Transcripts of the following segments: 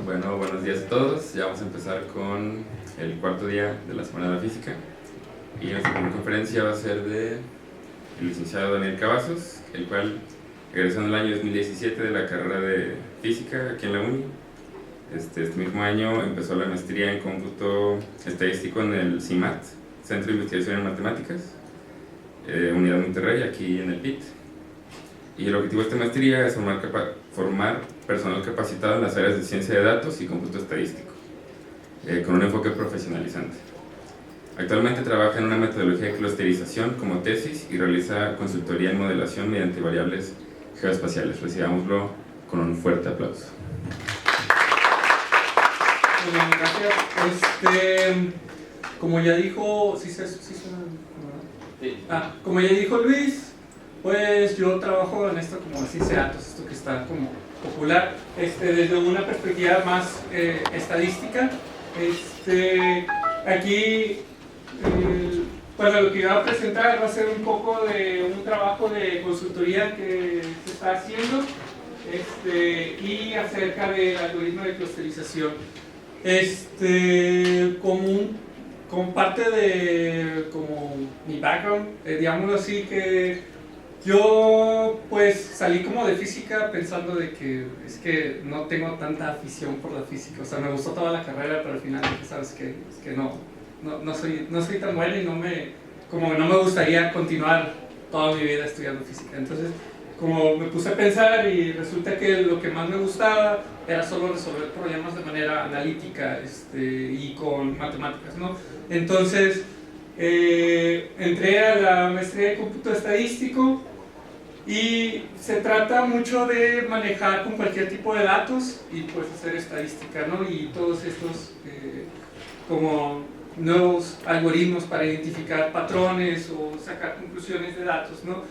Bueno, buenos días a todos. Ya vamos a empezar con el cuarto día de la Semana de la Física. Y nuestra primera conferencia va a ser de el licenciado Daniel Cavazos, el cual egresó en el año 2017 de la carrera de Física aquí en la UNI. Este mismo año empezó la maestría en cómputo estadístico en el CIMAT, Centro de Investigación en Matemáticas, Unidad Monterrey, aquí en el PIT. Y el objetivo de esta maestría es formar personal capacitado en las áreas de ciencia de datos y cómputo estadístico, con un enfoque profesionalizante. Actualmente trabaja en una metodología de clusterización como tesis y realiza consultoría en modelación mediante variables geoespaciales. Recibámoslo con un fuerte aplauso. Muy bien, gracias. Como ya dijo, como ya dijo Luis, pues yo trabajo en esto como ciencia de datos, esto que está como popular, desde una perspectiva más estadística. Aquí, bueno, lo que voy a presentar va a ser un poco de un trabajo de consultoría que se está haciendo y acerca del algoritmo de clusterización. Como parte de como mi background, digámoslo así, que yo pues salí como de física pensando de que es que no tengo tanta afición por la física, o sea, me gustó toda la carrera, pero al final dije, sabes que es que no soy tan bueno y no me gustaría continuar toda mi vida estudiando física. Entonces, como me puse a pensar y resulta que lo que más me gustaba era solo resolver problemas de manera analítica y con matemáticas, ¿no? Entonces, entré a la maestría de cómputo estadístico y se trata mucho de manejar con cualquier tipo de datos y pues hacer estadística, ¿no? Y todos estos como nuevos algoritmos para identificar patrones o sacar conclusiones de datos, ¿no?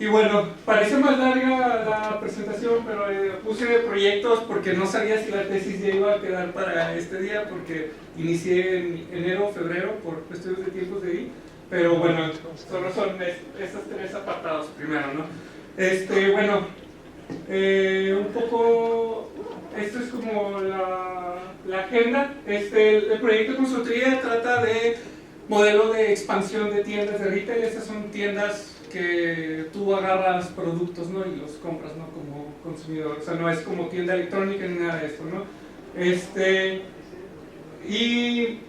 Y bueno, parece más larga la presentación, pero puse proyectos porque no sabía si la tesis ya iba a quedar para este día, porque inicié en enero o febrero por cuestiones de tiempos de ahí. Pero bueno, solo son estos tres apartados primero, ¿no? Bueno, un poco, esto es como la agenda. El proyecto de consultoría trata de modelo de expansión de tiendas de retail. Estas son tiendas que tú agarras productos, ¿no? Y los compras, ¿no? Como consumidor. O sea, no es como tienda electrónica ni nada de esto, ¿no? Y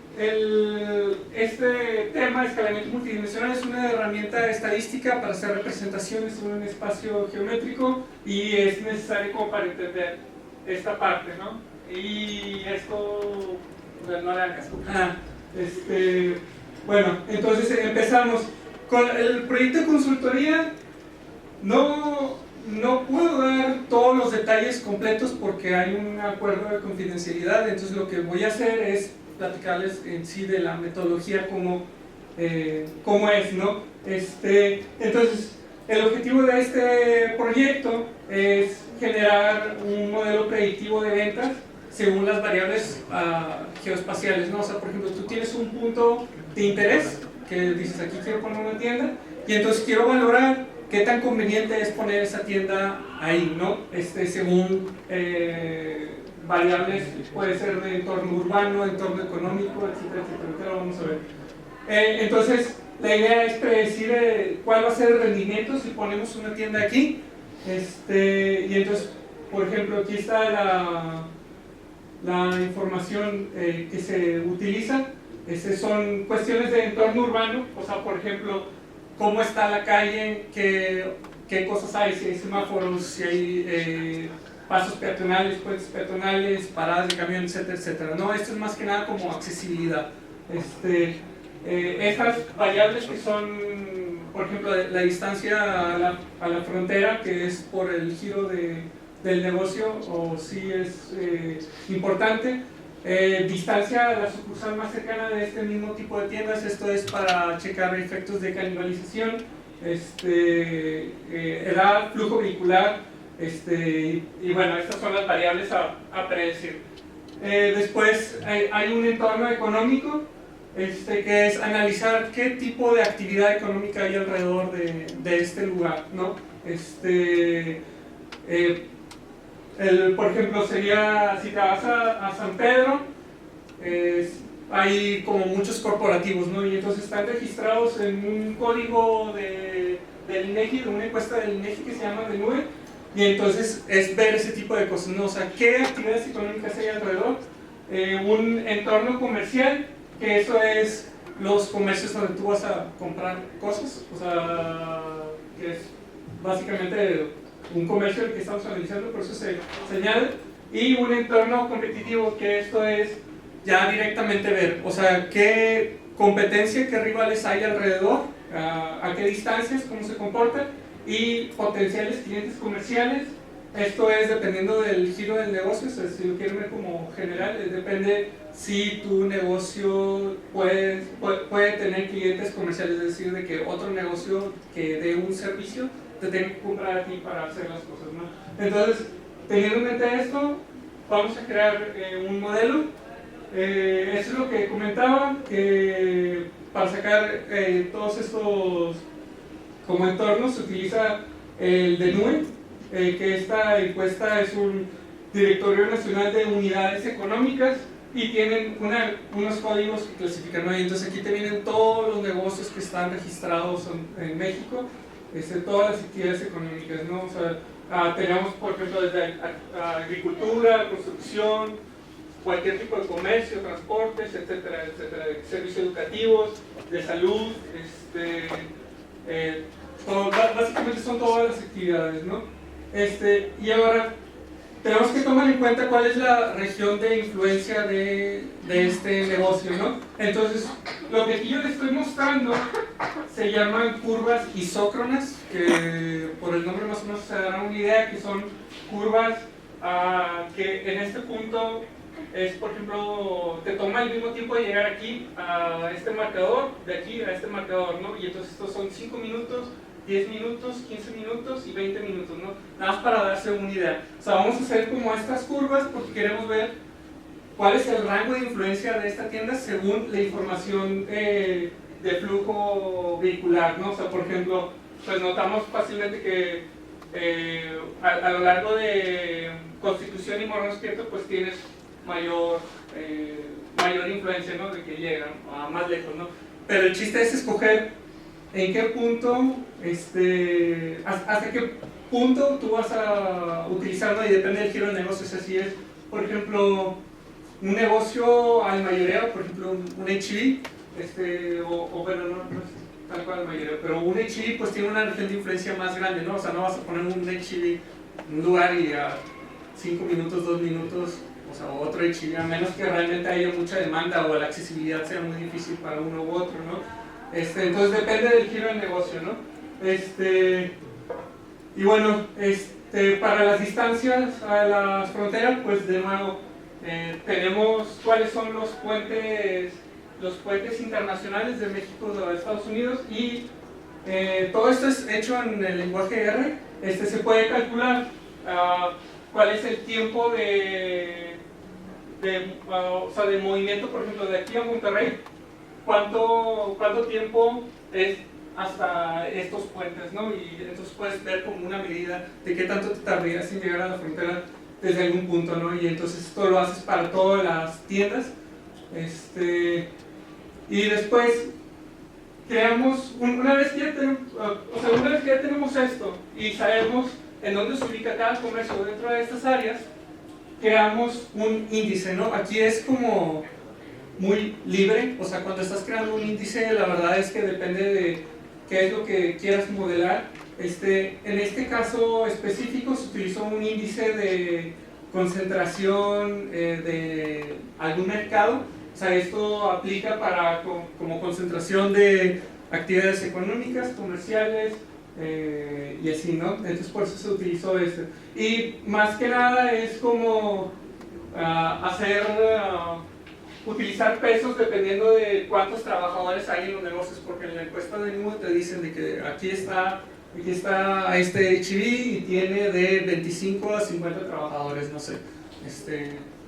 este tema, escalamiento multidimensional, es una herramienta estadística para hacer representaciones en un espacio geométrico y es necesario como para entender esta parte, ¿no? Y esto, no le hagan caso. Bueno, entonces empezamos. Con el proyecto de consultoría no puedo dar todos los detalles completos porque hay un acuerdo de confidencialidad, entonces lo que voy a hacer es platicarles en sí de la metodología cómo es, ¿no? Entonces, el objetivo de este proyecto es generar un modelo predictivo de ventas según las variables geoespaciales, ¿no? O sea, por ejemplo, tú tienes un punto de interés que dices, aquí quiero poner una tienda, y entonces quiero valorar qué tan conveniente es poner esa tienda ahí, ¿no? Según variables, puede ser de entorno urbano, entorno económico, etcétera, etcétera. Ahorita lo vamos a ver. Entonces, la idea es predecir cuál va a ser el rendimiento si ponemos una tienda aquí. Y entonces, por ejemplo, aquí está la información que se utiliza. Son cuestiones de entorno urbano, o sea, por ejemplo, cómo está la calle, qué cosas hay, si hay semáforos, si hay pasos peatonales, puentes peatonales, paradas de camión, etcétera, etcétera. No, esto es más que nada como accesibilidad. Estas variables que son, por ejemplo, la distancia a la frontera, que es por el giro del negocio, o si es importante. Distancia a la sucursal más cercana de este mismo tipo de tiendas, esto es para checar efectos de canibalización, edad, flujo vehicular, y bueno, estas son las variables a predecir. Después hay un entorno económico, que es analizar qué tipo de actividad económica hay alrededor de este lugar, ¿no? Por ejemplo, sería, si te vas a San Pedro, hay como muchos corporativos, ¿no? Y entonces están registrados en un código del INEGI, de una encuesta del INEGI que se llama de nube, y entonces es ver ese tipo de cosas, ¿no? O sea, qué actividades económicas hay alrededor, un entorno comercial, que eso es los comercios donde tú vas a comprar cosas, o sea, que es básicamente un comercio el que estamos analizando, por eso se señala, y un entorno competitivo, que esto es ya directamente ver, o sea, qué competencia, qué rivales hay alrededor, a qué distancias, cómo se comportan, y potenciales clientes comerciales. Esto es dependiendo del giro del negocio, o sea, si lo quieren ver como general, depende si tu negocio puede tener clientes comerciales, es decir, de que otro negocio que dé un servicio te tiene que comprar a ti para hacer las cosas, ¿no? Entonces, teniendo en mente esto, vamos a crear un modelo. Eso es lo que comentaba, que para sacar todos estos como entornos se utiliza el de nube, que esta encuesta es un directorio nacional de unidades económicas y tienen unos códigos que clasifican, ¿no? Y entonces aquí te vienen todos los negocios que están registrados en México, todas las actividades económicas, ¿no? O sea, tenemos, por ejemplo, desde agricultura, construcción, cualquier tipo de comercio, transportes, etcétera, etcétera, servicios educativos, de salud, básicamente son todas las actividades, ¿no? Y ahora tenemos que tomar en cuenta cuál es la región de influencia de este negocio, ¿no? Entonces, lo que aquí yo les estoy mostrando se llaman curvas isócronas, que por el nombre más o menos se darán una idea, que son curvas que en este punto es, por ejemplo, te toma el mismo tiempo de llegar aquí a este marcador, de aquí a este marcador, ¿no? Y entonces estos son 5 minutos, 10 minutos, 15 minutos y 20 minutos, ¿no? Nada más para darse una idea. O sea, vamos a hacer como estas curvas porque queremos ver cuál es el rango de influencia de esta tienda según la información de flujo vehicular, ¿no? O sea, por ejemplo, pues notamos fácilmente que a lo largo de Constitución y Moreno Prieto, pues tienes mayor influencia, ¿no? De que llegan a más lejos, ¿no? Pero el chiste es escoger en qué punto, hasta qué punto tú vas a utilizarlo, y depende del giro del negocio. O sea, si es, por ejemplo, un negocio al mayoreo, por ejemplo, un H&B, bueno, no es tal cual al mayoreo, pero un H&B pues tiene una región de influencia más grande, ¿no? O sea, no vas a poner un H&B en un lugar y a 5 minutos, 2 minutos, o sea, otro H&B, a menos que realmente haya mucha demanda o la accesibilidad sea muy difícil para uno u otro, ¿no? Entonces depende del giro del negocio, ¿no? Y bueno, para las distancias a las fronteras, pues de nuevo, tenemos cuáles son los puentes internacionales de México a Estados Unidos, y todo esto es hecho en el lenguaje R. Se puede calcular cuál es el tiempo de movimiento, por ejemplo, de aquí a Monterrey. ¿Cuánto tiempo es hasta estos puentes, ¿no? Y entonces puedes ver como una medida de qué tanto te tardarías en llegar a la frontera desde algún punto, ¿no? Y entonces esto lo haces para todas las tiendas. Y después creamos, una vez que ya tenemos esto y sabemos en dónde se ubica cada comercio dentro de estas áreas, creamos un índice, ¿no? Aquí es como muy libre, o sea, cuando estás creando un índice, la verdad es que depende de qué es lo que quieras modelar. En este caso específico se utilizó un índice de concentración de algún mercado. O sea, esto aplica para como concentración de actividades económicas, comerciales, y así, ¿no? Entonces por eso se utilizó este. Y más que nada es como utilizar pesos dependiendo de cuántos trabajadores hay en los negocios, porque en la encuesta de nube te dicen de que aquí está este H&B y tiene de 25 a 50 trabajadores, no sé,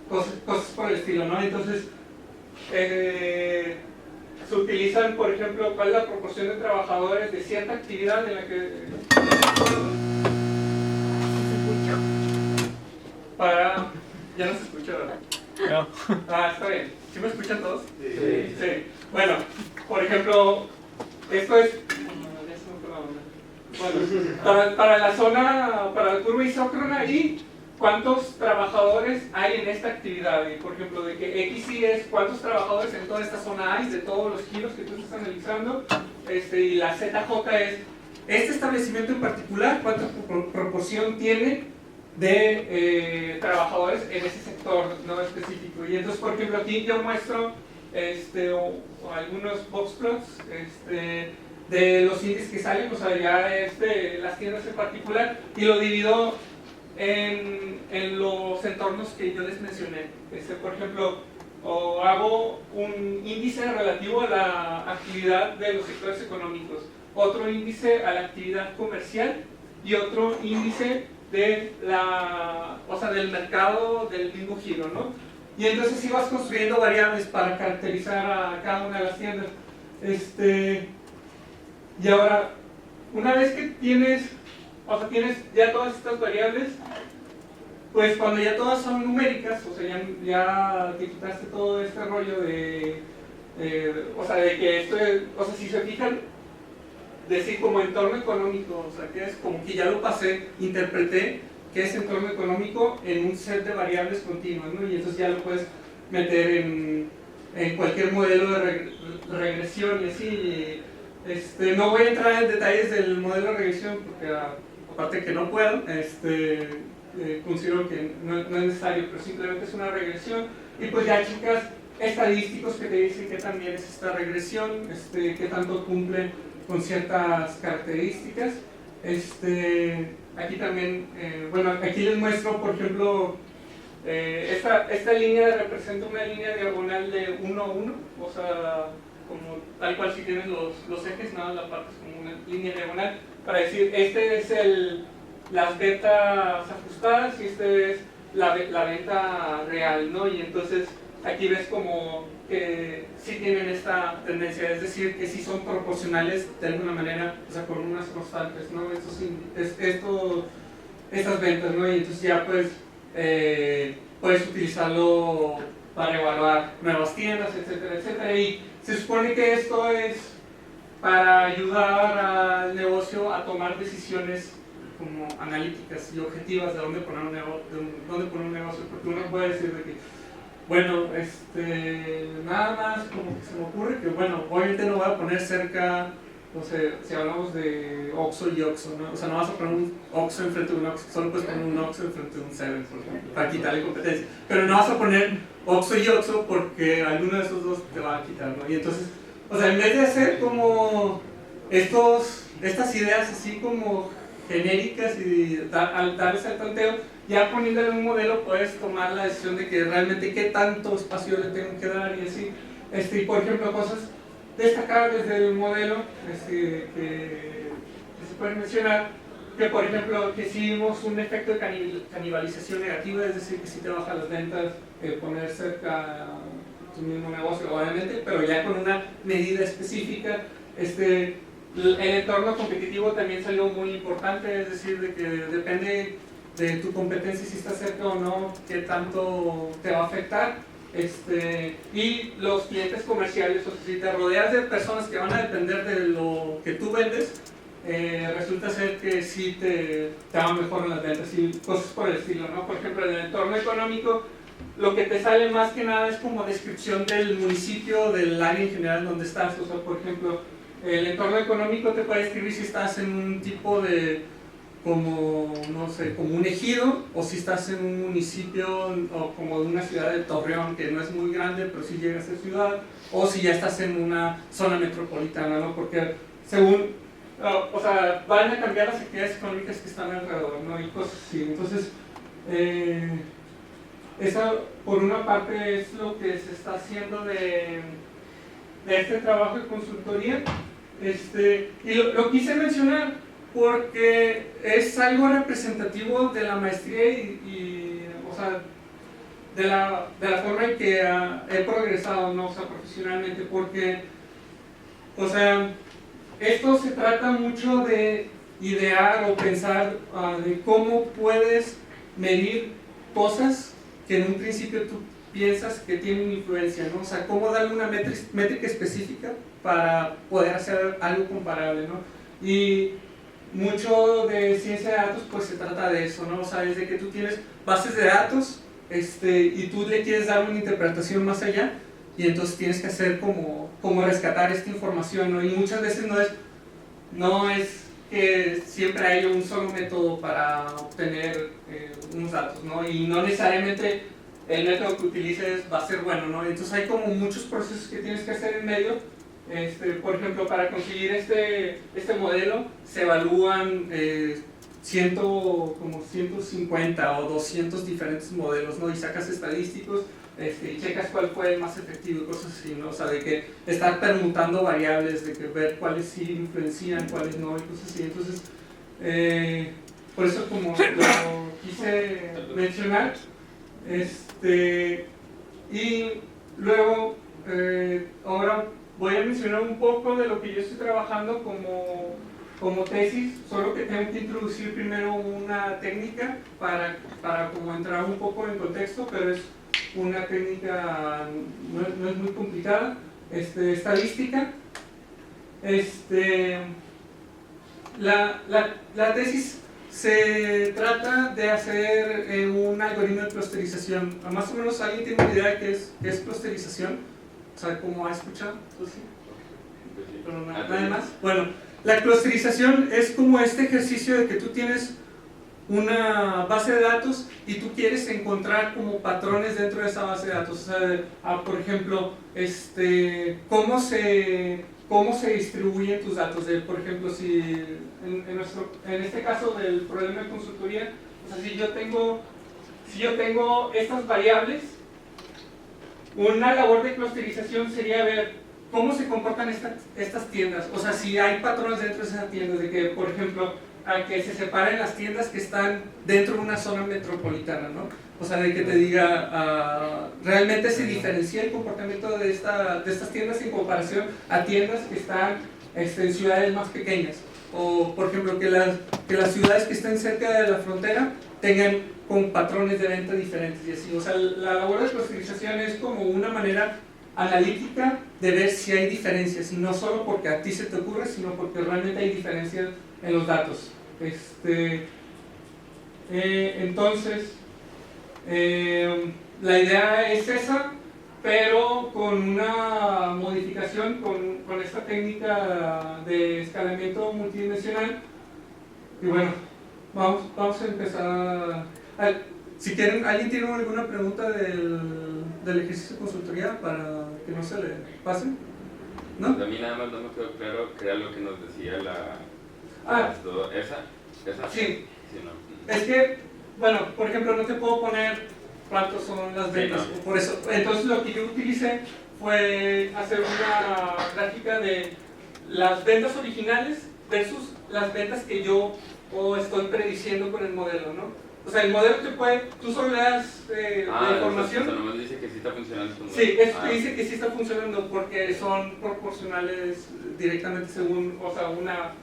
cosas por el estilo, ¿no? Entonces se utilizan, por ejemplo, cuál es la proporción de trabajadores de cierta actividad en la que... Para... Ya no se escucha, ¿verdad? No. Está bien. ¿Sí me escuchan todos? Sí. Sí. Bueno, por ejemplo, esto es... Bueno, para la zona, para la curva isócrona y cuántos trabajadores hay en esta actividad. Y por ejemplo, de que XY es cuántos trabajadores en toda esta zona hay, de todos los kilos que tú estás analizando. Y la ZJ es este establecimiento en particular, cuánta proporción tiene de trabajadores en ese sector no específico. Y entonces, por ejemplo, aquí yo muestro o algunos box plots de los índices que salen, o sea, ya las tiendas en particular, y lo divido en los entornos que yo les mencioné. Por ejemplo, o hago un índice relativo a la actividad de los sectores económicos, otro índice a la actividad comercial y otro índice de del mercado del mismo giro, ¿no? Y entonces sí vas construyendo variables para caracterizar a cada una de las tiendas. Y ahora, una vez que tienes ya todas estas variables, pues cuando ya todas son numéricas, o sea, ya te quitaste todo este rollo de que esto es, si se fijan, decir como entorno económico, o sea, que es como que ya lo pasé, interpreté que es entorno económico en un set de variables continuas, ¿no? Y entonces ya lo puedes meter en cualquier modelo de regresión y así. No voy a entrar en detalles del modelo de regresión porque aparte que no puedo, considero que no es necesario, pero simplemente es una regresión. Y pues ya chicas estadísticos que te dicen que también es esta regresión, que tanto cumple con ciertas características. Aquí también, aquí les muestro, por ejemplo, esta línea representa una línea diagonal de 1 a 1, o sea, como tal cual si tienes los ejes, nada, la parte es como una línea diagonal, para decir, es las ventas ajustadas y es la venta real, ¿no? Y entonces aquí ves como que sí tienen esta tendencia, es decir, que sí son proporcionales de alguna manera, o sea, con unas constantes, ¿no? Estas ventas, ¿no? Y entonces ya pues puedes utilizarlo para evaluar nuevas tiendas, etcétera, etcétera. Y se supone que esto es para ayudar al negocio a tomar decisiones como analíticas y objetivas de dónde poner un negocio, porque uno puede decir de que, bueno, nada más como que se me ocurre que, bueno, obviamente no voy a poner cerca, no sé, si hablamos de Oxxo y Oxxo, ¿no? O sea, no vas a poner un Oxxo enfrente de un Oxxo, solo puedes poner un Oxxo enfrente de un Seven, por ejemplo, para quitarle competencia. Pero no vas a poner Oxxo y Oxxo porque alguno de esos dos te va a quitar, ¿no? Y entonces, o sea, en vez de hacer como estas ideas así como genéricas y darles el tanteo, ya poniéndole un modelo puedes tomar la decisión de que realmente qué tanto espacio le tengo que dar y así. Y por ejemplo, cosas destacables del modelo que se pueden mencionar, que por ejemplo que si vimos un efecto de canibalización negativa, es decir, que si te baja las ventas, poner cerca tu mismo negocio, obviamente, pero ya con una medida específica. El entorno competitivo también salió muy importante, es decir, de que depende de tu competencia si está cerca o no, qué tanto te va a afectar. Y los clientes comerciales, o sea, si te rodeas de personas que van a depender de lo que tú vendes, resulta ser que sí te va mejor en las ventas y cosas por el estilo, ¿no? Por ejemplo, en el entorno económico, lo que te sale más que nada es como descripción del municipio, del área en general donde estás. O sea, por ejemplo, el entorno económico te puede describir si estás en un tipo de, como, no sé, como un ejido, o si estás en un municipio o como de una ciudad de Torreón, que no es muy grande, pero sí llega a ser ciudad, o si ya estás en una zona metropolitana, ¿no? Porque según, o sea, van a cambiar las actividades económicas que están alrededor, ¿no? Y cosas así. Entonces, esa por una parte es lo que se está haciendo de este trabajo de consultoría. Y lo quise mencionar porque es algo representativo de la maestría y o sea, de la forma en que he progresado, ¿no? O sea, profesionalmente, porque O sea, esto se trata mucho de idear o pensar de cómo puedes medir cosas que en un principio tú piensas que tienen influencia, ¿no? O sea, cómo darle una métrica específica para poder hacer algo comparable, ¿no? Y mucho de ciencia de datos pues se trata de eso, ¿no? O sea, es de que tú tienes bases de datos y tú le quieres dar una interpretación más allá y entonces tienes que hacer como rescatar esta información, ¿no? Y muchas veces no es que siempre haya un solo método para obtener unos datos, ¿no? Y no necesariamente el método que utilices va a ser bueno, ¿no? Entonces hay como muchos procesos que tienes que hacer en medio. Por ejemplo, para conseguir este modelo se evalúan como 150 o 200 diferentes modelos, ¿no? Y sacas estadísticos y checas cuál fue el más efectivo y cosas así, ¿no? O sea, de que estar permutando variables, de que ver cuáles sí influencian, cuáles no y cosas así. Entonces, por eso como lo quise mencionar. Y luego, ahora voy a mencionar un poco de lo que yo estoy trabajando como tesis, solo que tengo que introducir primero una técnica para como entrar un poco en contexto, pero es una técnica, no es muy complicada, estadística. La tesis se trata de hacer un algoritmo de clusterización. Más o menos alguien tiene una idea de qué es clusterización. ¿Sabe cómo ha escuchado? ¿Sí? Pero nada más. Bueno, la clusterización es como este ejercicio de que tú tienes una base de datos y tú quieres encontrar como patrones dentro de esa base de datos. O sea, por ejemplo, cómo se distribuyen tus datos. Por ejemplo, si en este caso del problema de consultoría, o sea, si yo tengo estas variables, una labor de clusterización sería ver cómo se comportan estas tiendas. O sea, si hay patrones dentro de esas tiendas, de que, por ejemplo, a que se separen las tiendas que están dentro de una zona metropolitana, ¿no? O sea, de que te diga, realmente se diferencia el comportamiento de estas tiendas en comparación a tiendas que están en ciudades más pequeñas. O, por ejemplo, que las ciudades que estén cerca de la frontera tengan con patrones de venta diferentes y así. O sea, la labor de clusterización es como una manera analítica de ver si hay diferencias, y no solo porque a ti se te ocurre, sino porque realmente hay diferencias en los datos. Entonces, la idea es esa, pero con una modificación, con esta técnica de escalamiento multidimensional. Y bueno, vamos a empezar. Si quieren, ¿alguien tiene alguna pregunta del ejercicio de consultoría para que no se le pase? ¿No? A mí nada más no me quedó claro qué era lo que nos decía ¿esa? Sí. Sí, no. Es que, bueno, por ejemplo, no te puedo poner cuántos son las ventas, Sí, no. por eso. Entonces lo que yo utilicé fue hacer una gráfica de las ventas originales versus las ventas que yo estoy prediciendo con el modelo, ¿no? O sea, el modelo tú solo le das la información. O sea, nomás dice que sí está funcionando. Sí, eso te dice que sí está funcionando porque son proporcionales directamente según, o sea, una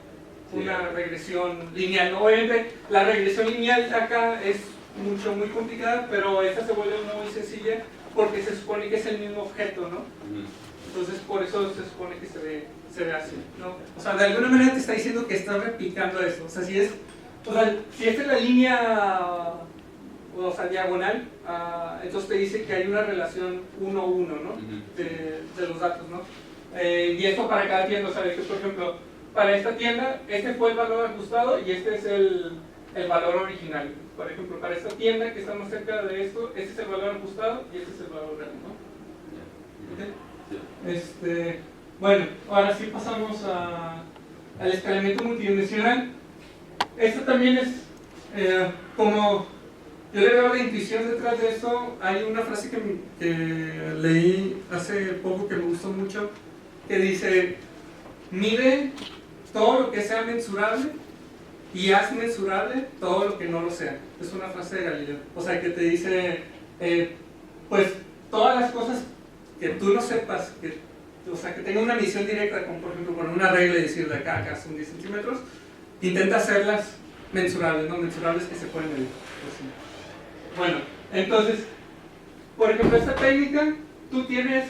regresión lineal. Obviamente, la regresión lineal acá es muy complicada, pero esta se vuelve muy sencilla porque se supone que es el mismo objeto, ¿no? Entonces, por eso se supone que se ve así, ¿no? O sea, de alguna manera te está diciendo que está replicando eso. O sea, si esta es la línea, o sea, diagonal, entonces te dice que hay una relación 1-1, ¿no? De los datos, ¿no? Y esto para cada tienda, o sea, que por ejemplo, para esta tienda, este fue el valor ajustado y este es el valor original. Por ejemplo, para esta tienda que está más cerca de esto, este es el valor ajustado y este es el valor real, ¿no? ¿Okay? Bueno, ahora sí pasamos al escalamiento multidimensional. Esto también es como yo le veo la intuición detrás de esto. Hay una frase que leí hace poco que me gustó mucho, que dice: mide todo lo que sea mensurable y haz mensurable todo lo que no lo sea. Es una frase de Galileo. O sea, que te dice, pues, todas las cosas que tú no sepas o sea, que tenga una medición directa, como por ejemplo poner una regla y decir de acá a acá son 10 centímetros, intenta hacerlas mensurables, ¿no? Mensurables que se pueden medir. Bueno, entonces, por ejemplo, esta técnica, tú tienes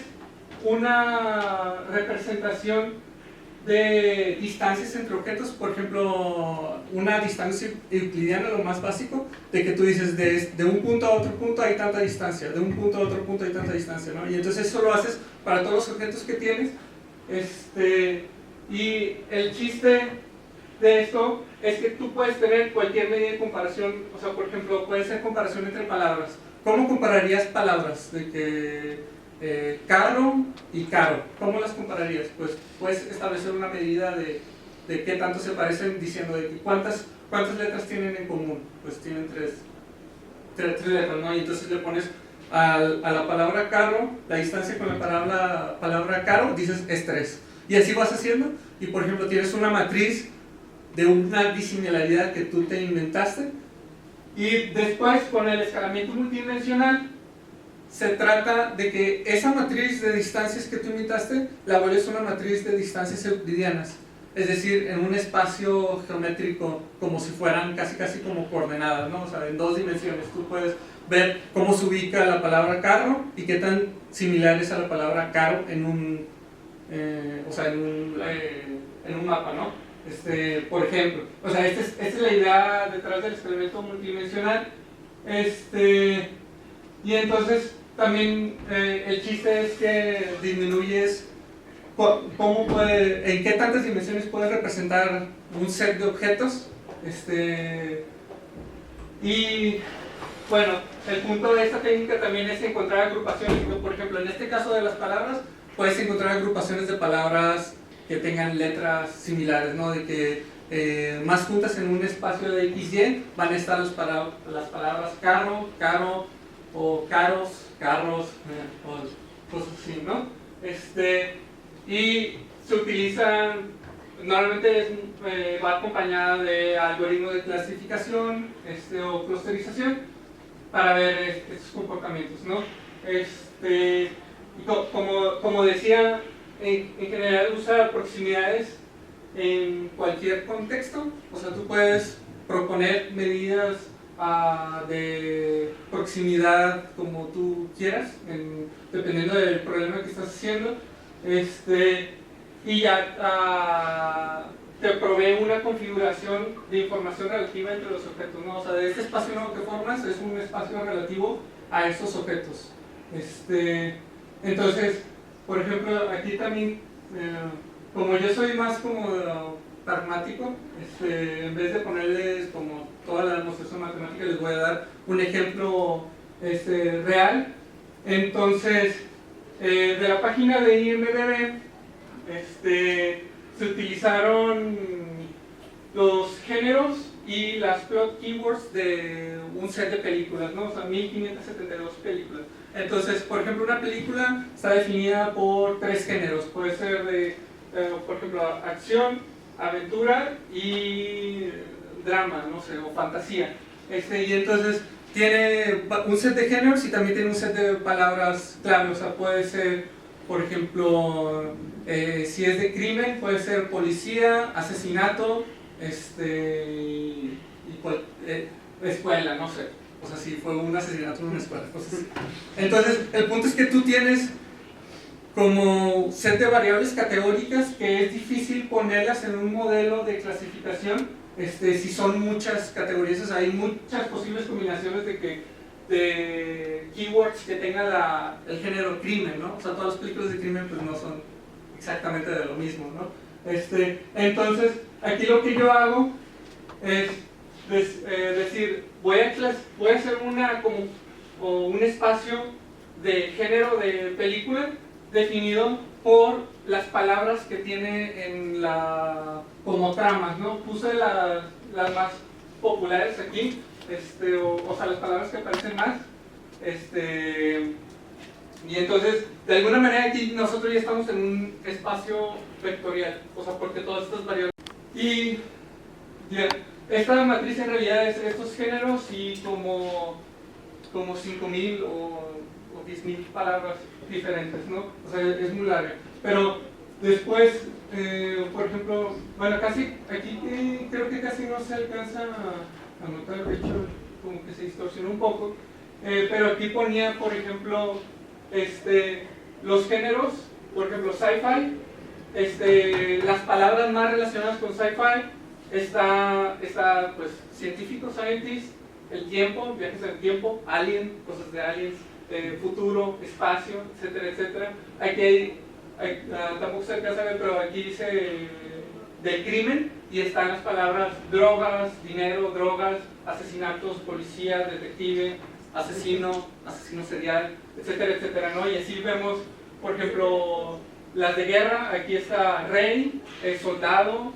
una representación de distancias entre objetos, por ejemplo, una distancia euclidiana, lo más básico, de que tú dices de un punto a otro punto hay tanta distancia, de un punto a otro punto hay tanta distancia, ¿no? Y entonces eso lo haces para todos los objetos que tienes, y el chiste de esto es que tú puedes tener cualquier medida de comparación, o sea, por ejemplo, puede ser comparación entre palabras. ¿Cómo compararías palabras? De que carro y caro, ¿cómo las compararías? Pues puedes establecer una medida de qué tanto se parecen diciendo de que cuántas letras tienen en común. Pues tienen tres letras, ¿no? Y entonces le pones a la palabra carro, la distancia con la palabra caro, dices es 3. Y así vas haciendo, y por ejemplo tienes una matriz de una disimilaridad que tú te inventaste, y después con el escalamiento multidimensional se trata de que esa matriz de distancias que tú inventaste la vuelves una matriz de distancias euclidianas, es decir, en un espacio geométrico como si fueran casi como coordenadas, ¿no? O sea, en 2 dimensiones tú puedes ver cómo se ubica la palabra carro y qué tan similar es a la palabra caro en un mapa, ¿no? Por ejemplo, o sea, esta es la idea detrás del experimento multidimensional, y entonces también el chiste es que disminuyes en qué tantas dimensiones puedes representar un set de objetos, y bueno, el punto de esta técnica también es encontrar agrupaciones. Por ejemplo, en este caso de las palabras, puedes encontrar agrupaciones de palabras que tengan letras similares, ¿no? De que más juntas en un espacio de XY van a estar las palabras carro, caro, o caros, carros, o cosas así, ¿no? Y se utilizan, normalmente va acompañada de algoritmos de clasificación o clusterización para ver estos comportamientos, ¿no? Y como decía, en general usa proximidades en cualquier contexto, o sea, tú puedes proponer medidas de proximidad como tú quieras, dependiendo del problema que estás haciendo, y ya te provee una configuración de información relativa entre los objetos, ¿no? O sea, de este espacio nuevo que formas es un espacio relativo a estos objetos. Entonces, por ejemplo, aquí también, como yo soy más como pragmático, en vez de ponerles como toda la demostración matemática, les voy a dar un ejemplo real. Entonces, de la página de IMDb, se utilizaron los géneros y las plot keywords de un set de películas, ¿no? O sea, 1572 películas. Entonces, por ejemplo, una película está definida por 3 géneros. Puede ser de, por ejemplo, acción, aventura y drama, no sé, o fantasía. Y entonces tiene un set de géneros y también tiene un set de palabras clave. O sea, puede ser, por ejemplo, si es de crimen, puede ser policía, asesinato, escuela, no sé. O sea, si fue un asesinato en una escuela, cosas así. Entonces, el punto es que tú tienes como set de variables categóricas que es difícil ponerlas en un modelo de clasificación. Si son muchas categorías, o sea, hay muchas posibles combinaciones de keywords que tengan el género crimen, ¿no? O sea, todas las películas de crimen pues no son exactamente de lo mismo, ¿no? Entonces, aquí lo que yo hago es decir, voy a hacer un espacio de género de película definido por las palabras que tiene como tramas, ¿no? Puse las más populares aquí, o sea, las palabras que aparecen más, y entonces, de alguna manera aquí nosotros ya estamos en un espacio vectorial, o sea, porque todas estas variables. Y esta matriz en realidad es estos géneros y como 5.000 o 10.000 palabras diferentes, ¿no? O sea, es muy larga. Pero después, por ejemplo, bueno, casi, aquí creo que casi no se alcanza a notar, de hecho, como que se distorsionó un poco, pero aquí ponía, por ejemplo, los géneros, por ejemplo, sci-fi, las palabras más relacionadas con sci-fi, está pues, científico, scientist, el tiempo, viajes en el tiempo, alien, cosas de aliens, futuro, espacio, etcétera, etcétera. Aquí tampoco se alcanza a ver, pero aquí dice del crimen y están las palabras drogas, dinero, drogas, asesinatos, policía, detective, asesino serial, etcétera, etcétera, ¿no? Y así vemos, por ejemplo, las de guerra, aquí está rey, soldado,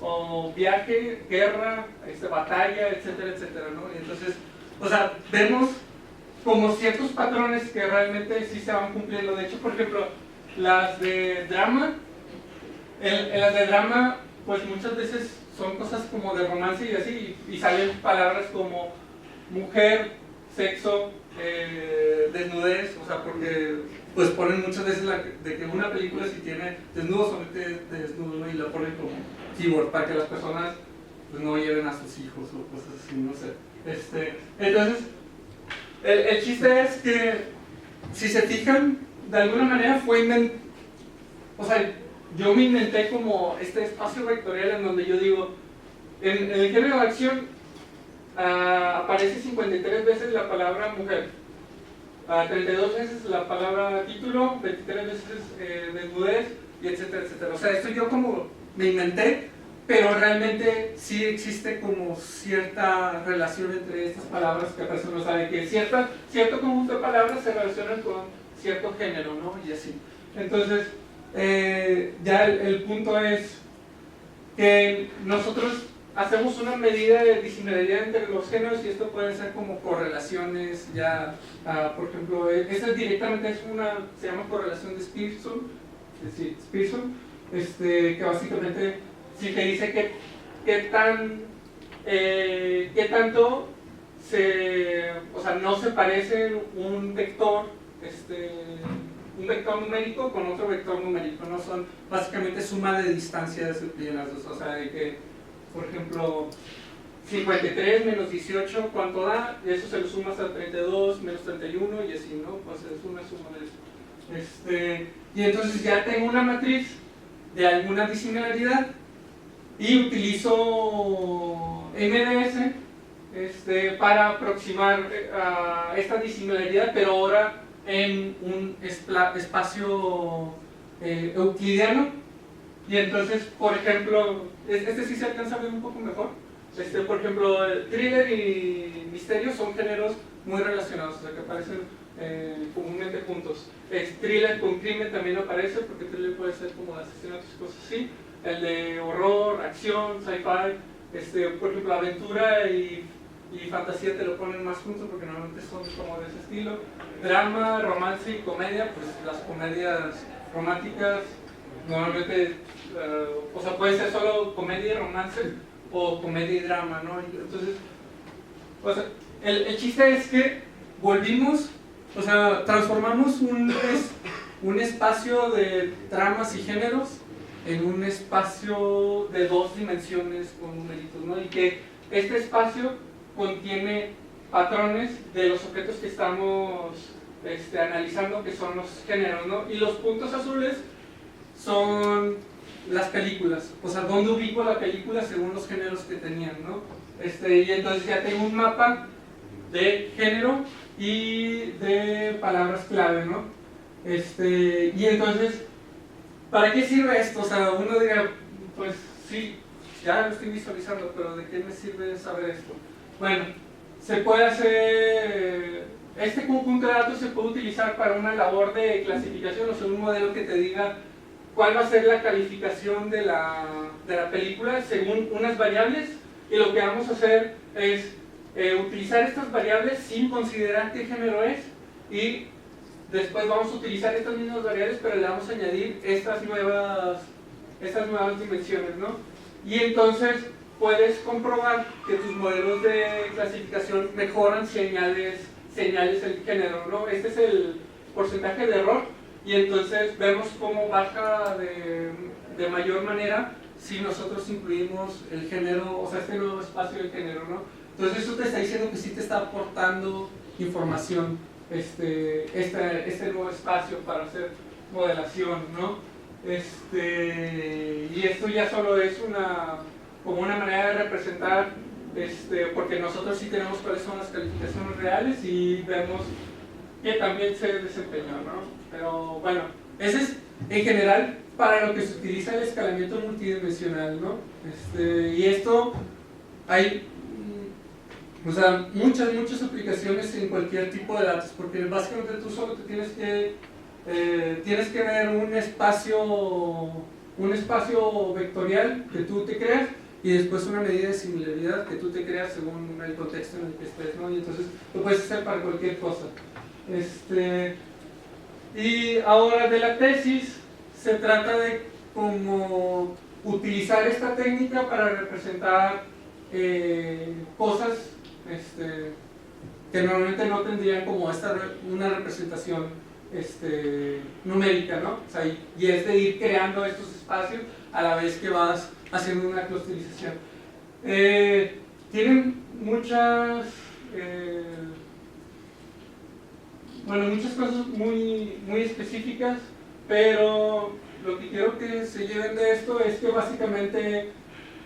o viaje, guerra, batalla, etcétera, etcétera, ¿no? Y entonces, o sea, vemos como ciertos patrones que realmente sí se van cumpliendo. De hecho, por ejemplo, las de drama, en las de drama, pues muchas veces son cosas como de romance y así, y salen palabras como mujer, sexo, desnudez, o sea, porque pues ponen muchas veces de que una película si tiene desnudo, solamente desnudo, ¿no? Y la ponen como keyword para que las personas pues, no lleven a sus hijos o cosas así, no sé. Entonces, el chiste es que, si se fijan, de alguna manera o sea, yo me inventé como este espacio vectorial en donde yo digo, en el género de acción aparece 53 veces la palabra mujer, 32 veces la palabra título, 23 veces desnudez, y etcétera, etcétera. O sea, esto yo como me inventé, pero realmente sí existe como cierta relación entre estas palabras que a veces no sabe que cierto conjunto de palabras se relacionan con cierto género, ¿no? Y así. Entonces, ya el punto es que nosotros hacemos una medida de disimilaridad entre los géneros y esto puede ser como correlaciones ya, por ejemplo, esta directamente se llama correlación de Spearson, es decir, Spearson, que básicamente sí que dice qué tanto o sea, no se parece un vector numérico con otro vector numérico, no son básicamente suma de distancias de las dos, o sea, de que, por ejemplo, 53 menos 18, ¿cuánto da? Y eso se lo sumas a 32 menos 31 y así, ¿no? Pues es una suma de eso. Y entonces ya tengo una matriz de alguna disimilaridad y utilizo MDS para aproximar esta disimilaridad, pero ahora en un espacio euclidiano. Y entonces, por ejemplo, sí se alcanza a ver un poco mejor. Por ejemplo, el thriller y misterio son géneros muy relacionados, o sea que aparecen comúnmente juntos. Thriller con crimen también aparece, porque thriller puede ser como asesinatos y cosas así. El de horror, acción, sci-fi, por ejemplo, aventura y fantasía te lo ponen más juntos porque normalmente son como de ese estilo. Drama, romance y comedia, pues las comedias románticas normalmente, o sea, puede ser solo comedia y romance o comedia y drama, ¿no? Entonces, o sea, el chiste es que volvimos, o sea, transformamos un espacio de tramas y géneros en un espacio de dos dimensiones con numeritos, ¿no? Y que este espacio contiene patrones de los objetos que estamos analizando, que son los géneros, ¿no? Y los puntos azules son las películas, o sea, dónde ubico la película según los géneros que tenían, ¿no? Y entonces ya tengo un mapa de género y de palabras clave, ¿no? Y entonces, ¿para qué sirve esto? O sea, uno dirá, pues sí, ya lo estoy visualizando, pero ¿de qué me sirve saber esto? Bueno, se puede hacer, este conjunto de datos se puede utilizar para una labor de clasificación, o sea, un modelo que te diga cuál va a ser la calificación de la película según unas variables, y lo que vamos a hacer es utilizar estas variables sin considerar qué género es, y después vamos a utilizar estas mismas variables, pero le vamos a añadir estas nuevas dimensiones, ¿no? Y entonces puedes comprobar que tus modelos de clasificación mejoran si añades señales del género, ¿no? Este es el porcentaje de error y entonces vemos cómo baja de mayor manera si nosotros incluimos el género, o sea, este nuevo espacio del género, ¿no? Entonces eso te está diciendo que sí te está aportando información este nuevo espacio para hacer modelación, ¿no? Y esto ya solo es como una manera de representar, porque nosotros sí tenemos cuáles son las calificaciones reales y vemos que también se desempeñó, ¿no? Pero bueno, ese es en general para lo que se utiliza el escalamiento multidimensional, ¿no? Y esto hay muchas aplicaciones en cualquier tipo de datos, porque básicamente tú solo te tienes que ver un espacio vectorial que tú te creas y después una medida de similaridad que tú te creas según el contexto en el que estés, ¿no? Y entonces lo puedes hacer para cualquier cosa. Y ahora de la tesis se trata de cómo utilizar esta técnica para representar cosas que normalmente no tendrían como una representación numérica, ¿no? O sea, y es de ir creando estos espacios a la vez que vas haciendo una clusterización. Tienen muchas cosas muy específicas, pero lo que quiero que se lleven de esto es que básicamente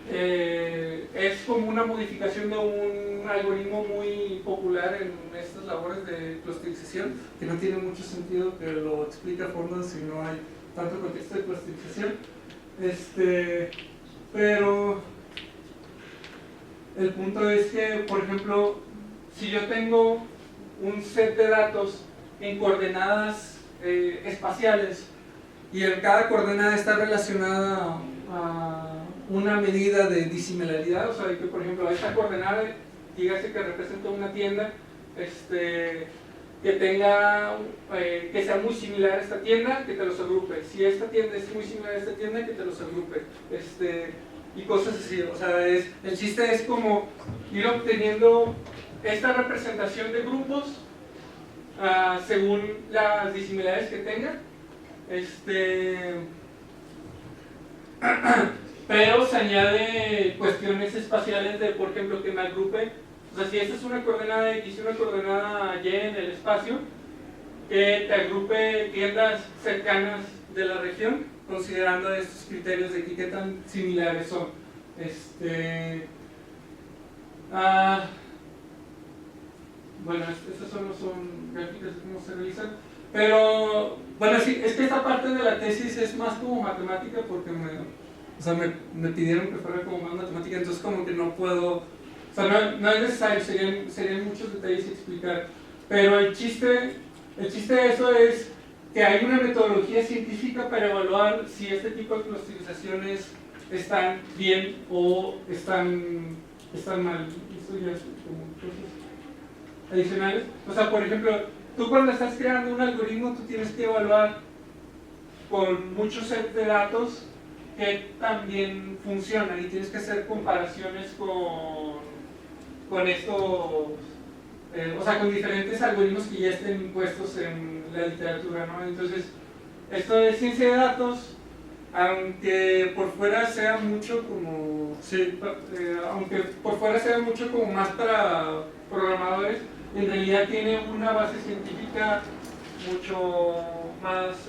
es como una modificación de un algoritmo muy popular en estas labores de clusterización, que no tiene mucho sentido que lo explique a fondo si no hay tanto contexto de clusterización. Pero el punto es que, por ejemplo, si yo tengo un set de datos en coordenadas espaciales y cada coordenada está relacionada a una medida de disimilaridad, o sea, que por ejemplo esta coordenada, dígase que representa una tienda, que tenga, que sea muy similar a esta tienda, que te los agrupe. Si esta tienda es muy similar a esta tienda, que te los agrupe. Y cosas así. O sea, el chiste es como ir obteniendo esta representación de grupos según las disimilaridades que tenga. Pero se añade cuestiones espaciales de, por ejemplo, que me agrupe. O sea, si esta es una coordenada X y una coordenada Y en el espacio, que te agrupe tiendas cercanas de la región, considerando estos criterios de qué tan similares son. Bueno, estas solo son gráficas de cómo se realizan. Pero, bueno, sí, es que esta parte de la tesis es más como matemática porque me pidieron que fuera como más matemática, entonces como que no puedo, o sea, no es necesario, serían muchos detalles explicar, pero el chiste de eso es que hay una metodología científica para evaluar si este tipo de clusterizaciones están bien o están mal. Esto ya es como cosas adicionales. O sea, por ejemplo, tú cuando estás creando un algoritmo, tú tienes que evaluar con muchos sets de datos que también funcionan y tienes que hacer comparaciones con estos, o sea, con diferentes algoritmos que ya estén impuestos en la literatura, ¿no? Entonces, esto de ciencia de datos, aunque por fuera sea mucho como, más para programadores, en realidad tiene una base científica mucho más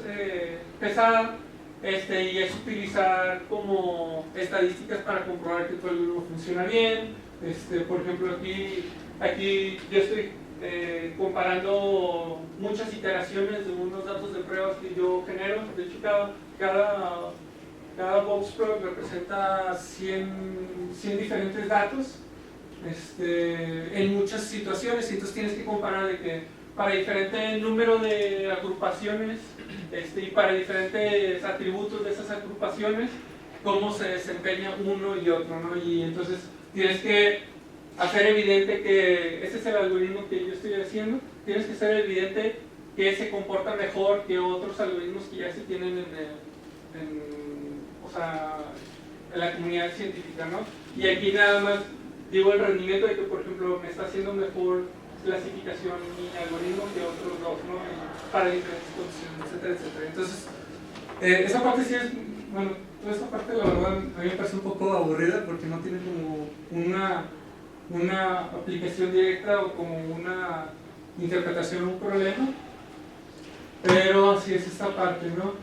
pesada, y es utilizar como estadísticas para comprobar que todo el algoritmo funciona bien. Por ejemplo, aquí yo estoy comparando muchas iteraciones de unos datos de pruebas que yo genero. De hecho, cada box probe representa 100 diferentes datos en muchas situaciones, y entonces tienes que comparar de que para diferente número de agrupaciones y para diferentes atributos de esas agrupaciones, cómo se desempeña uno y otro, ¿no? Y entonces tienes que hacer evidente que ese es el algoritmo que yo estoy haciendo, tienes que hacer evidente que se comporta mejor que otros algoritmos que ya se tienen en la comunidad científica, ¿no? Y aquí nada más digo el rendimiento de que, por ejemplo, me está haciendo mejor clasificación y algoritmo que otros dos, ¿no? Para diferentes condiciones, etcétera, etcétera. Entonces, esa parte sí es, bueno, toda esta parte la verdad a mí me parece un poco aburrida porque no tiene como una aplicación directa o como una interpretación de un problema, pero sí es esta parte, ¿no?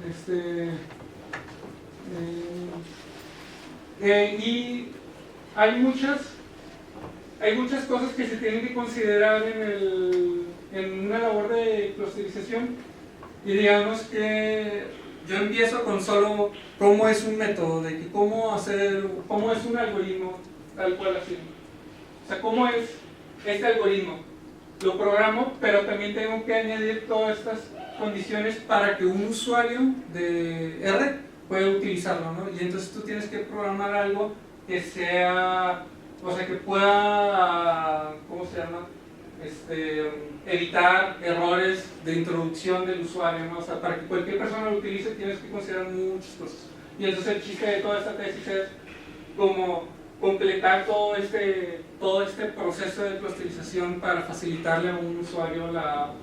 Y hay muchas cosas que se tienen que considerar en una labor de clusterización, y digamos que yo empiezo con solo cómo es un método, de que cómo es un algoritmo tal cual así. O sea, cómo es este algoritmo. Lo programo, pero también tengo que añadir todas estas condiciones para que un usuario de R pueda utilizarlo, ¿no? Y entonces tú tienes que programar algo que sea, o sea, que pueda, ¿cómo se llama? Evitar errores de introducción del usuario, ¿no? O sea, para que cualquier persona lo utilice tienes que considerar muchas cosas. Y entonces el chiste de toda esta tesis es como completar todo este proceso de clusterización para facilitarle a un usuario la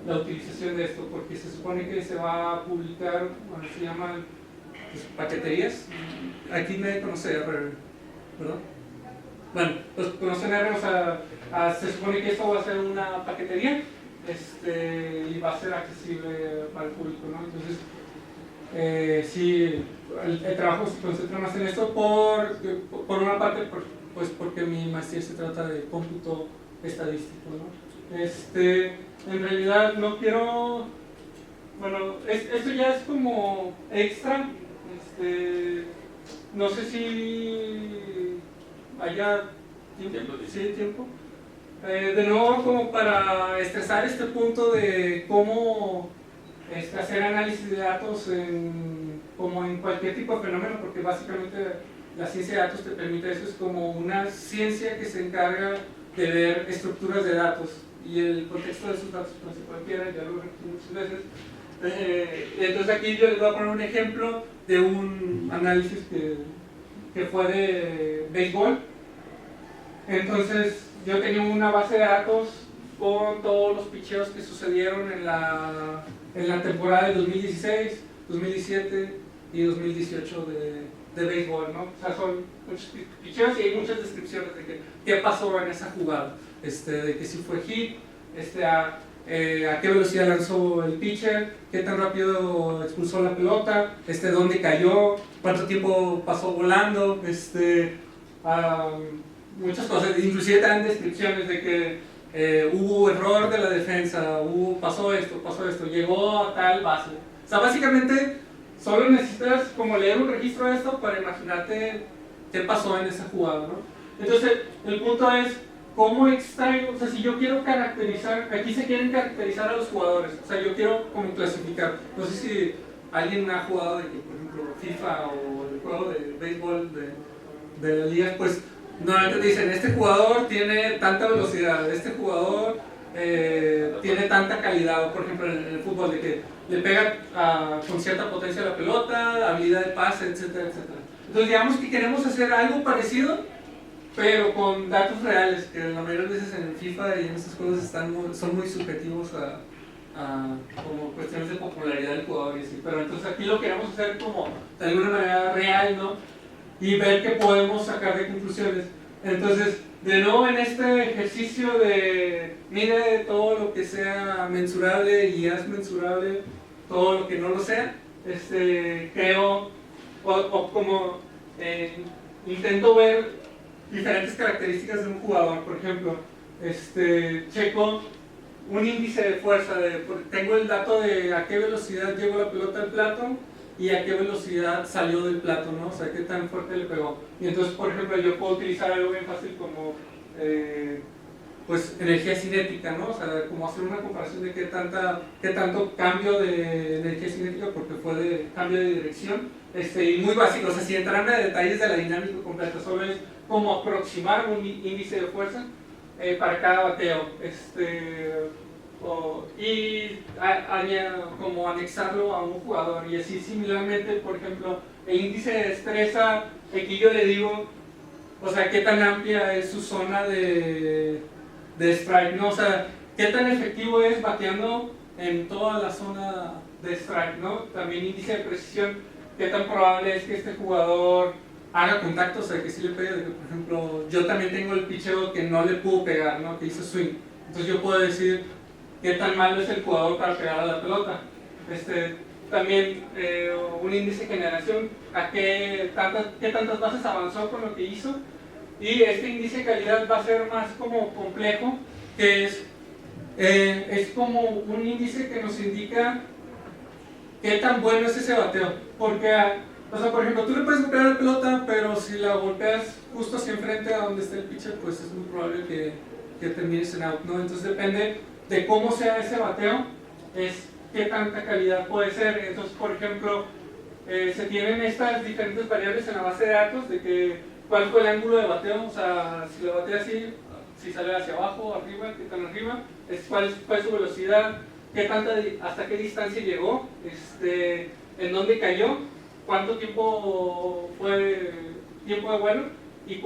utilización de esto, porque se supone que se va a publicar, bueno, se llaman pues, paqueterías. Aquí nadie conoce R, ¿verdad? Bueno, pues conocen R, o sea, se supone que esto va a ser una paquetería y va a ser accesible para el público, ¿no? Entonces, sí, el trabajo se concentra más en esto por una parte, pues porque mi maestría se trata de cómputo estadístico, ¿no? En realidad no quiero, bueno, esto ya es como extra, no sé si haya tiempo. De nuevo, como para estresar este punto de cómo hacer análisis de datos como en cualquier tipo de fenómeno, porque básicamente la ciencia de datos te permite eso, es como una ciencia que se encarga de ver estructuras de datos y el contexto de esos datos, pues cualquiera, ya lo repetí muchas veces. Entonces aquí yo les voy a poner un ejemplo de un análisis que fue de béisbol. Entonces yo tenía una base de datos con todos los picheos que sucedieron en la temporada de 2016, 2017 y 2018 de béisbol, ¿no? O sea, son muchos picheos y hay muchas descripciones de qué pasó en esa jugada, de que si fue hit, a qué velocidad lanzó el pitcher, qué tan rápido expulsó la pelota, dónde cayó, cuánto tiempo pasó volando, muchas cosas, inclusive dan descripciones de que hubo error de la defensa, pasó esto, llegó a tal base. O sea, básicamente solo necesitas como leer un registro de esto para imaginarte qué pasó en esa jugada, ¿no? Entonces, el punto es cómo extraigo, o sea, si yo quiero caracterizar, aquí se quieren caracterizar a los jugadores, o sea, yo quiero como clasificar, no sé si alguien ha jugado de que, por ejemplo, FIFA o el juego de béisbol de las ligas, pues normalmente te dicen, este jugador tiene tanta velocidad, este jugador tiene tanta calidad, o por ejemplo en el fútbol, de que le pega con cierta potencia a la pelota, habilidad de pase, etcétera, etcétera. Entonces digamos que queremos hacer algo parecido, pero con datos reales, que la mayoría de veces en FIFA y en esas cosas son muy subjetivos a como cuestiones de popularidad del jugador y así. Pero entonces aquí lo queremos hacer como de alguna manera real, ¿no? Y ver qué podemos sacar de conclusiones. Entonces, de nuevo en este ejercicio de mide todo lo que sea mensurable y haz mensurable todo lo que no lo sea, creo, o como intento ver diferentes características de un jugador. Por ejemplo, checo un índice de fuerza, tengo el dato de a qué velocidad llegó la pelota al plato y a qué velocidad salió del plato, ¿no? O sea, qué tan fuerte le pegó. Y entonces, por ejemplo, yo puedo utilizar algo bien fácil como pues energía cinética, ¿no? O sea, como hacer una comparación de qué tanto cambio de energía cinética, porque fue de cambio de dirección, y muy básico, o sea, sin entrar en detalles de la dinámica completa, solo es como aproximar un índice de fuerza para cada bateo, y como anexarlo a un jugador. Y así similarmente, por ejemplo, el índice de destreza, aquí yo le digo, o sea, qué tan amplia es su zona de de strike, ¿no? O sea, qué tan efectivo es bateando en toda la zona de strike, ¿no? También índice de precisión, qué tan probable es que este jugador haga contacto, o sea, que sí le pegue, de que, por ejemplo, yo también tengo el picheo que no le pudo pegar, ¿no? Que hizo swing. Entonces yo puedo decir qué tan malo es el jugador para pegar a la pelota. También un índice de generación, a qué tantas bases avanzó con lo que hizo. Y este índice de calidad va a ser más como complejo, que es como un índice que nos indica qué tan bueno es ese bateo. Porque, o sea, por ejemplo, tú le puedes golpear la pelota, pero si la golpeas justo hacia enfrente a donde está el pitcher, pues es muy probable que termines en out, ¿no? Entonces depende de cómo sea ese bateo, es qué tanta calidad puede ser. Entonces, por ejemplo, se tienen estas diferentes variables en la base de datos de que cuál fue el ángulo de bateo, o sea, si lo batea así, si sale hacia abajo, arriba, qué tan arriba, cuál fue su velocidad, hasta qué distancia llegó, en dónde cayó, cuánto tiempo fue tiempo de vuelo y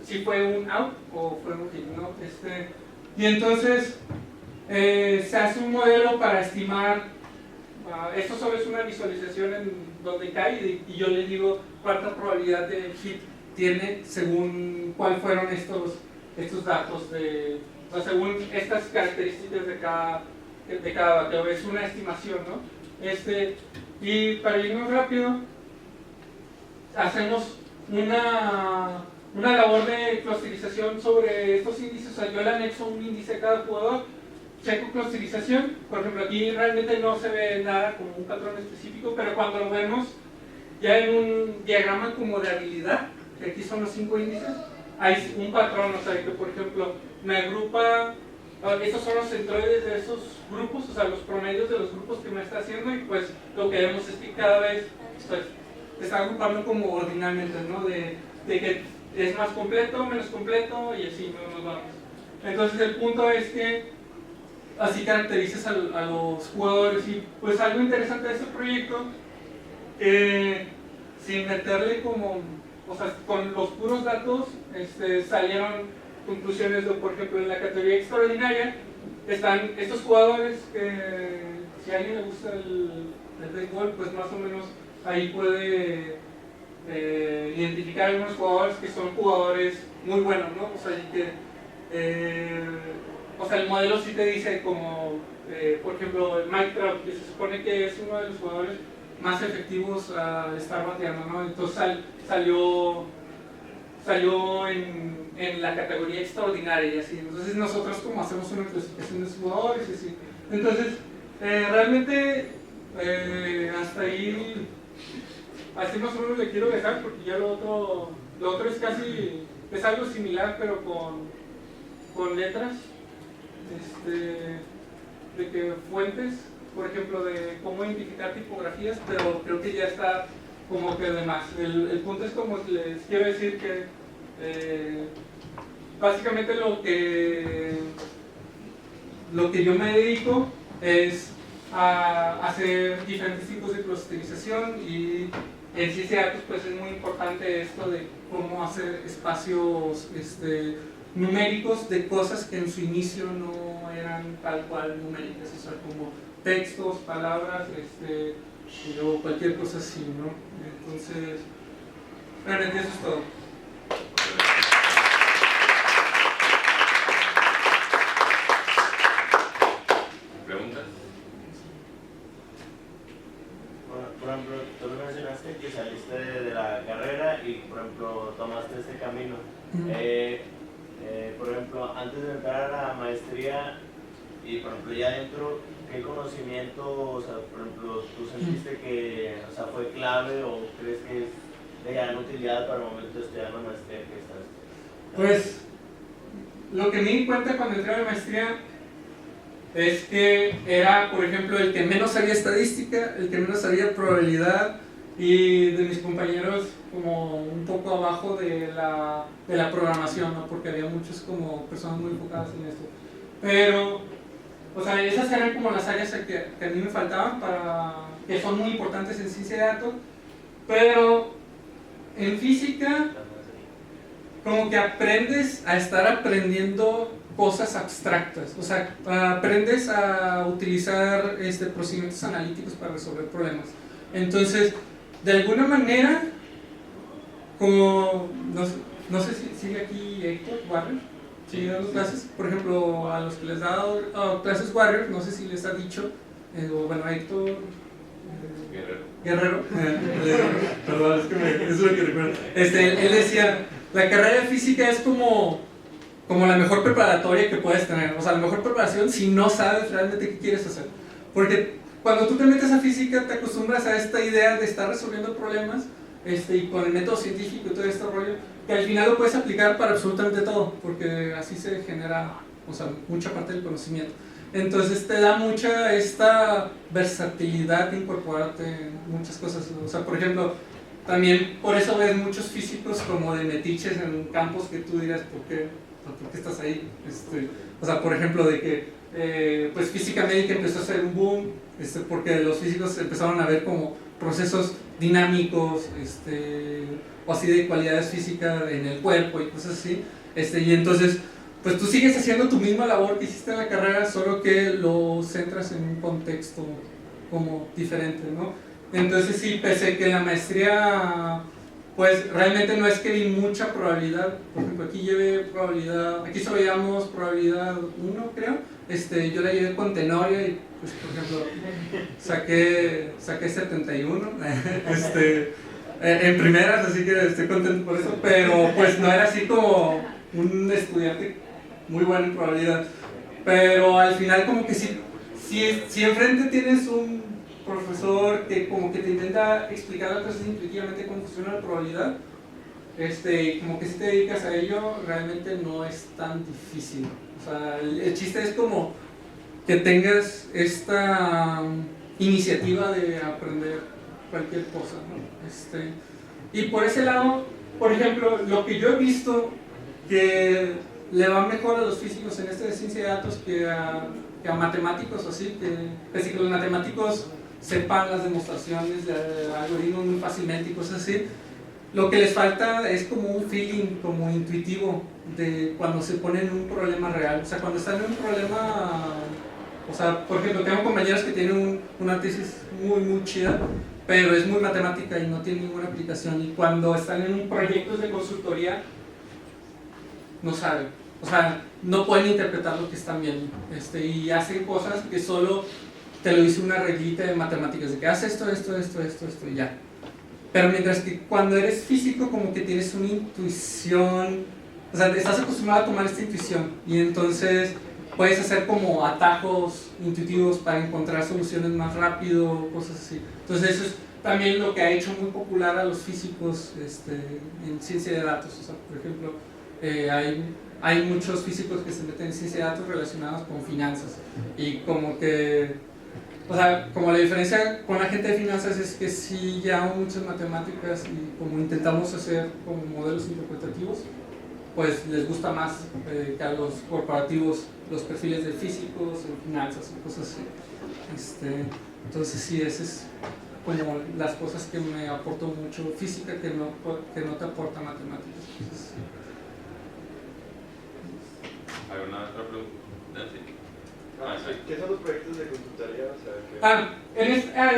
si fue un out o fue un hit, ¿no? Y entonces se hace un modelo para estimar, esto solo es una visualización en donde cae y yo le digo cuánta probabilidad de hit tiene según cuáles fueron estos datos, o sea, según estas características de cada bateo. Es una estimación, ¿no? Y para ir más rápido, hacemos una labor de clusterización sobre estos índices. O sea, yo le anexo un índice a cada jugador, checo clusterización. Por ejemplo, aquí realmente no se ve nada como un patrón específico, pero cuando lo vemos ya en un diagrama como de habilidad, que aquí son los 5 índices, hay un patrón, o sea, que por ejemplo me agrupa, estos son los centroides de esos grupos, o sea, los promedios de los grupos que me está haciendo, y pues lo que vemos es que cada vez pues, está agrupando como ordinalmente, ¿no? De que es más completo, menos completo, y así nos vamos. Entonces el punto es que así caracterizas a los jugadores, y pues algo interesante de este proyecto, sin meterle como, o sea, con los puros datos salieron conclusiones de, por ejemplo, en la categoría extraordinaria están estos jugadores que, si a alguien le gusta el béisbol, pues más o menos ahí puede identificar algunos jugadores que son jugadores muy buenos, ¿no? O sea, el modelo sí te dice como, por ejemplo, el Mike Trout, que se supone que es uno de los jugadores más efectivos a estar bateando, ¿no? Entonces salió en la categoría extraordinaria y así. Entonces nosotros como hacemos una clasificación de jugadores y así. Entonces, realmente hasta ahí así más o menos le quiero dejar, porque ya lo otro es algo similar pero con letras, de que fuentes, por ejemplo, de cómo identificar tipografías, pero creo que ya está como que de más. El punto es, como les quiero decir, que básicamente lo que yo me dedico es a hacer diferentes tipos de clusterización, y en ciencia de datos pues es muy importante esto de cómo hacer espacios numéricos de cosas que en su inicio no eran tal cual numéricas, o sea, como textos, palabras, o cualquier cosa así, ¿no? Entonces, realmente eso es todo. ¿Preguntas? Bueno, por ejemplo, tú me mencionaste que saliste de la carrera y, por ejemplo, tomaste este camino. Por ejemplo, antes de entrar a la maestría y, por ejemplo, ya dentro, ¿qué conocimiento, o sea, por ejemplo, tú sentiste que, o sea, fue clave o crees que es de gran utilidad para el momento de estudiar la maestría que estás? Pues, lo que me di cuenta cuando entré a la maestría es que era, por ejemplo, el que menos sabía estadística, el que menos sabía probabilidad, y de mis compañeros como un poco abajo de la programación, ¿no? Porque había muchos como personas muy enfocadas en esto. Pero, o sea, esas eran como las áreas que a mí me faltaban, que son muy importantes en ciencia de datos. Pero en física, como que aprendes a estar aprendiendo cosas abstractas, o sea, aprendes a utilizar procedimientos analíticos para resolver problemas. Entonces, de alguna manera, como, no sé si sigue aquí Héctor Warrior, sigue dando clases, por ejemplo, a los que les ha dado clases Warrior, no sé si les ha dicho, o bueno, Héctor Guerrero, perdón, es que es lo que recuerdo, él decía, la carrera de física es como la mejor preparatoria que puedes tener, o sea, la mejor preparación si no sabes realmente qué quieres hacer, porque cuando tú te metes a física te acostumbras a esta idea de estar resolviendo problemas y con el método científico y todo este rollo, que al final lo puedes aplicar para absolutamente todo, porque así se genera, o sea, mucha parte del conocimiento. Entonces te da mucha esta versatilidad de incorporarte en muchas cosas, o sea, por ejemplo, también por eso ves muchos físicos como de metiches en campos que tú dirás, ¿por qué estás ahí? O sea, por ejemplo, de que pues física médica empezó a ser un boom, porque los físicos empezaron a ver como procesos dinámicos, o así de cualidades físicas en el cuerpo y cosas así, y entonces pues tú sigues haciendo tu misma labor que hiciste en la carrera, solo que lo centras en un contexto como diferente, ¿no? Entonces sí, pese que en la maestría pues realmente no es que vi mucha probabilidad, por ejemplo aquí llevé probabilidad, aquí solo llevamos probabilidad 1 creo, yo la llevé con Tenorio y pues por ejemplo saqué 71 en primeras, así que estoy contento por eso, pero pues no era así como un estudiante muy bueno en probabilidad, pero al final como que si enfrente tienes un profesor que como que te intenta explicar las cosas intuitivamente cómo funciona la probabilidad, como que si te dedicas a ello realmente no es tan difícil, o sea, el chiste es como que tengas esta iniciativa de aprender cualquier cosa, ¿no? Y por ese lado, por ejemplo, lo que yo he visto que le va mejor a los físicos en de ciencia de datos que a matemáticos, así que pese que los matemáticos sepan las demostraciones de algoritmos muy fácilmente y cosas así, lo que les falta es como un feeling como intuitivo de cuando se ponen un problema real, o sea, cuando están en un problema, o sea, por ejemplo, tengo compañeros que tienen una tesis muy chida, pero es muy matemática y no tiene ninguna aplicación, y cuando están en un proyecto de consultoría no saben, o sea, no pueden interpretar lo que están viendo, y hacen cosas que solo te lo dice una reglita de matemáticas, de que hace esto y ya. Pero mientras que cuando eres físico como que tienes una intuición, o sea, estás acostumbrado a tomar esta intuición y entonces puedes hacer como atajos intuitivos para encontrar soluciones más rápido, cosas así. Entonces eso es también lo que ha hecho muy popular a los físicos en ciencia de datos. O sea, por ejemplo, hay muchos físicos que se meten en ciencia de datos relacionados con finanzas y como que, o sea, como la diferencia con la gente de finanzas es que sí llevamos muchas matemáticas y como intentamos hacer como modelos interpretativos, pues les gusta más que a los corporativos los perfiles de físicos en finanzas y cosas así. Entonces sí, esas es como las cosas que me aportó mucho física que no te aporta matemáticas. Entonces, ¿alguna otra pregunta? Sí. ¿Qué son los proyectos de consultoría? O sea,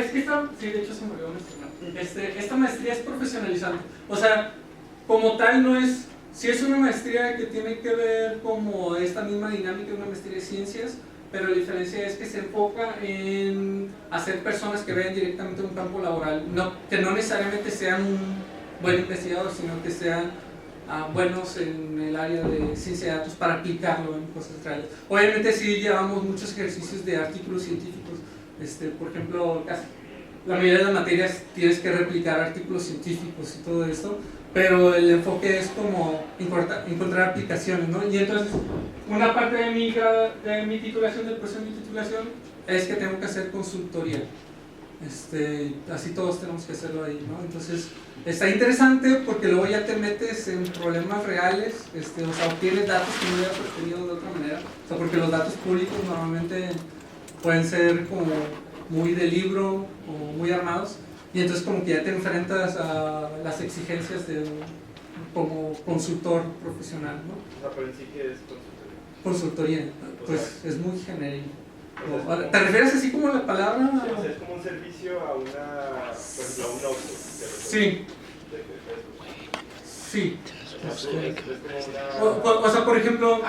es que sí, de hecho se me olvidó mencionar. Esta maestría es profesionalizante. O sea, como tal no es, sí es una maestría que tiene que ver como esta misma dinámica de una maestría de ciencias, pero la diferencia es que se enfoca en hacer personas que vean directamente un campo laboral, que no necesariamente sean un buen investigador, sino que sean buenos en el área de ciencia de datos para aplicarlo en cosas reales. Obviamente sí llevamos muchos ejercicios de artículos científicos, por ejemplo, la mayoría de las materias tienes que replicar artículos científicos y todo esto, pero el enfoque es como encontrar aplicaciones, ¿no? Y entonces una parte de mi titulación, del proceso de mi titulación, es que tengo que hacer consultoría. Así todos tenemos que hacerlo ahí, ¿no? Entonces está interesante porque luego ya te metes en problemas reales, o sea, obtienes datos que no hubieras obtenido de otra manera, o sea, porque los datos públicos normalmente pueden ser como muy de libro o muy armados, y entonces como que ya te enfrentas a las exigencias de como consultor profesional, ¿no? O sea, pero en sí, ¿qué es Consultoría, pues sea, es muy genérico. o sea, es ¿Te refieres así como a la palabra? como, o sea, es como un servicio a una, por ejemplo, a un Oxxo. Sí, sí. Es como una... O sea, por ejemplo,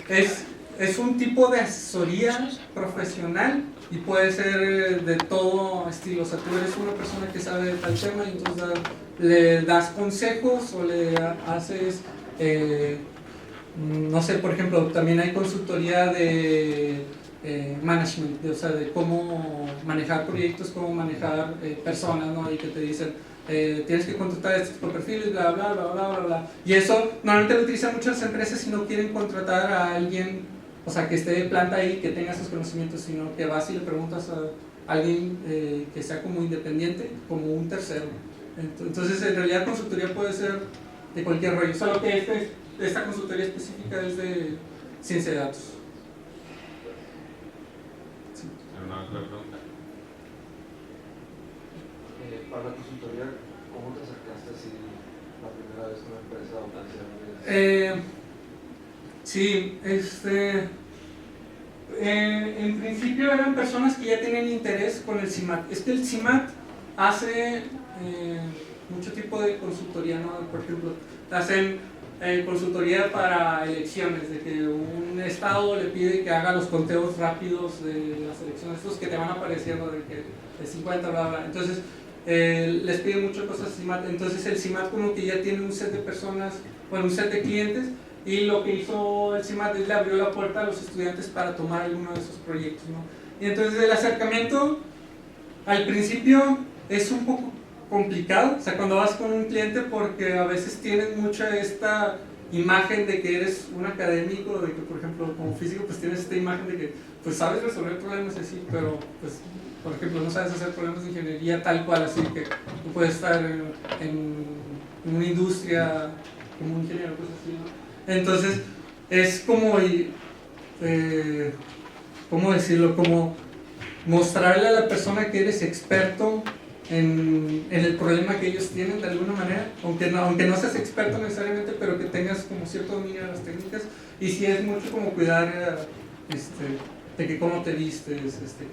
es un tipo de asesoría profesional y puede ser de todo estilo. O sea, tú eres una persona que sabe de tal tema y entonces le das consejos o le haces, no sé, por ejemplo, también hay consultoría de management, o sea, de cómo manejar proyectos, cómo manejar personas, ¿no? Y que te dicen, tienes que contratar estos perfiles, bla, bla, bla, bla, bla, bla. Y eso normalmente lo utilizan muchas empresas si no quieren contratar a alguien, o sea, que esté de planta ahí, que tenga esos conocimientos, sino que vas y le preguntas a alguien que sea como independiente, como un tercero. Entonces, en realidad, consultoría puede ser de cualquier rollo, solo que esta consultoría específica es de ciencia de datos. Sí. ¿Alguna otra pregunta? Para la consultoría, ¿cómo te acercaste así la primera vez a una empresa o tan Sí, en principio eran personas que ya tenían interés con el CIMAT. Es que el CIMAT hace mucho tipo de consultoría, ¿no? Por ejemplo, hacen consultoría para elecciones, de que un estado le pide que haga los conteos rápidos de las elecciones, estos que te van apareciendo de que de 50, bla, bla. Entonces, les pide muchas cosas al CIMAT. Entonces, el CIMAT como que ya tiene un set de personas, bueno, un set de clientes. Y lo que hizo el CIMAT es le abrió la puerta a los estudiantes para tomar alguno de esos proyectos, ¿no? Y entonces el acercamiento al principio es un poco complicado, o sea, cuando vas con un cliente, porque a veces tienes mucha esta imagen de que eres un académico, de que por ejemplo como físico pues tienes esta imagen de que pues sabes resolver problemas así, pero pues por ejemplo no sabes hacer problemas de ingeniería tal cual, así que tú puedes estar en una industria como un ingeniero, pues así, ¿no? Entonces, es como, ¿cómo decirlo? Como mostrarle a la persona que eres experto en el problema que ellos tienen de alguna manera, aunque no seas experto necesariamente, pero que tengas como cierto dominio de las técnicas. Y sí es mucho como cuidar de que cómo te vistes.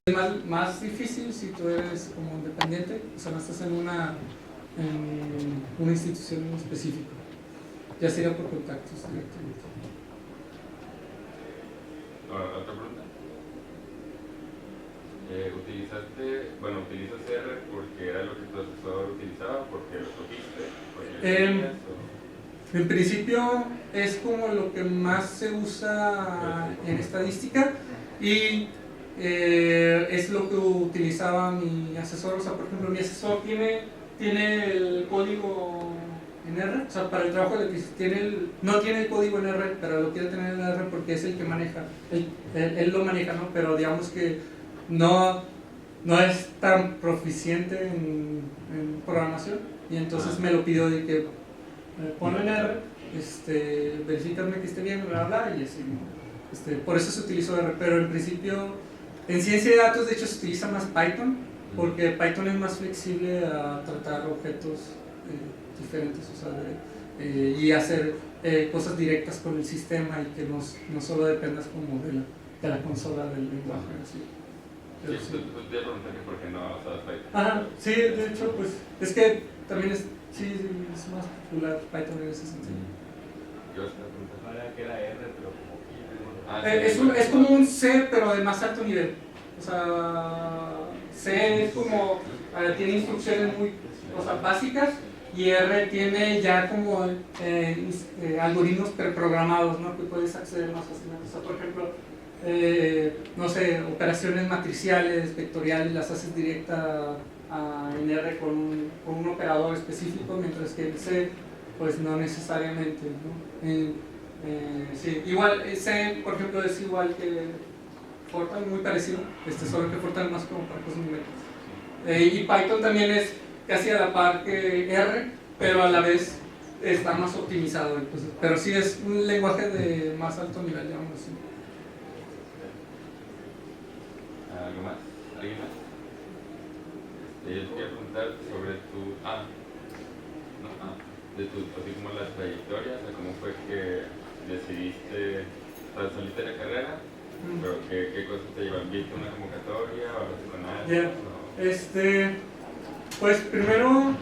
Es más difícil si tú eres como independiente, o sea, no estás en una institución específica. Ya sería por contactos directamente. ¿Otra pregunta? ¿Utilizas R porque era lo que tu asesor utilizaba? ¿Porque lo escogiste? En principio es como lo que más se usa en estadística y es lo que utilizaba mi asesor. O sea, por ejemplo, mi asesor tiene el código en R, o sea, para el trabajo de que no tiene el código en R, pero lo quiere tener en R porque es el que maneja, él lo maneja, ¿no? Pero digamos que no es tan proficiente en programación y entonces me lo pidió de que ponlo en R, verifícame que esté bien, bla, bla, y así, ¿no? Por eso se utilizó R, pero en principio en ciencia de datos de hecho se utiliza más Python porque Python es más flexible a tratar objetos diferentes, o sea, y hacer cosas directas con el sistema y que no solo dependas como de la consola del lenguaje. Así. Sí, tú te pregunté que por qué no usabas Python. Ajá, sí, de hecho, pues es que también es más popular Python en ese sentido. Yo os pregunté. Ahora que era R, pero como Es como un C, pero de más alto nivel. O sea, C es como, tiene instrucciones muy básicas. Y R tiene ya como algoritmos preprogramados, ¿no? Que puedes acceder más fácilmente. O sea, por ejemplo, no sé, operaciones matriciales, vectoriales, las haces directa en R con un operador específico, mientras que en C, pues no necesariamente, ¿no? Sí, igual, C, por ejemplo, es igual que Fortran, muy parecido, solo que Fortran es más como para cosas numéricas. Y Python también es casi a la par que R, pero a la vez está más optimizado. Entonces, pero sí es un lenguaje de más alto nivel, digamos así. ¿Algo más? ¿Alguien más? Yo te quería preguntar sobre tu... de tu, así como la trayectoria, o sea, cómo fue que decidiste, o sea, saliste de la carrera, pero qué cosas te llevan, ¿viste una convocatoria o hablaste con alguien? Pues primero,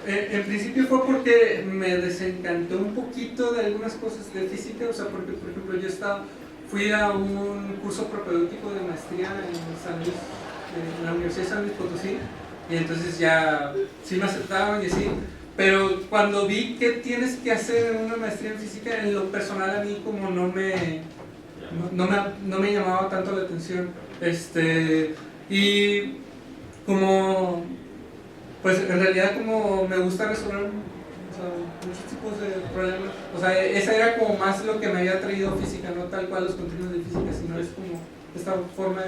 en principio fue porque me desencantó un poquito de algunas cosas de física, o sea, porque por ejemplo fui a un curso propedéutico de maestría en la Universidad de San Luis Potosí, y entonces ya sí me aceptaron y así, pero cuando vi qué tienes que hacer en una maestría en física, en lo personal a mí como no me llamaba tanto la atención, y como, pues en realidad como me gusta resolver, o sea, muchos tipos de problemas, o sea, esa era como más lo que me había traído física, no tal cual los contenidos de física, sino es como esta forma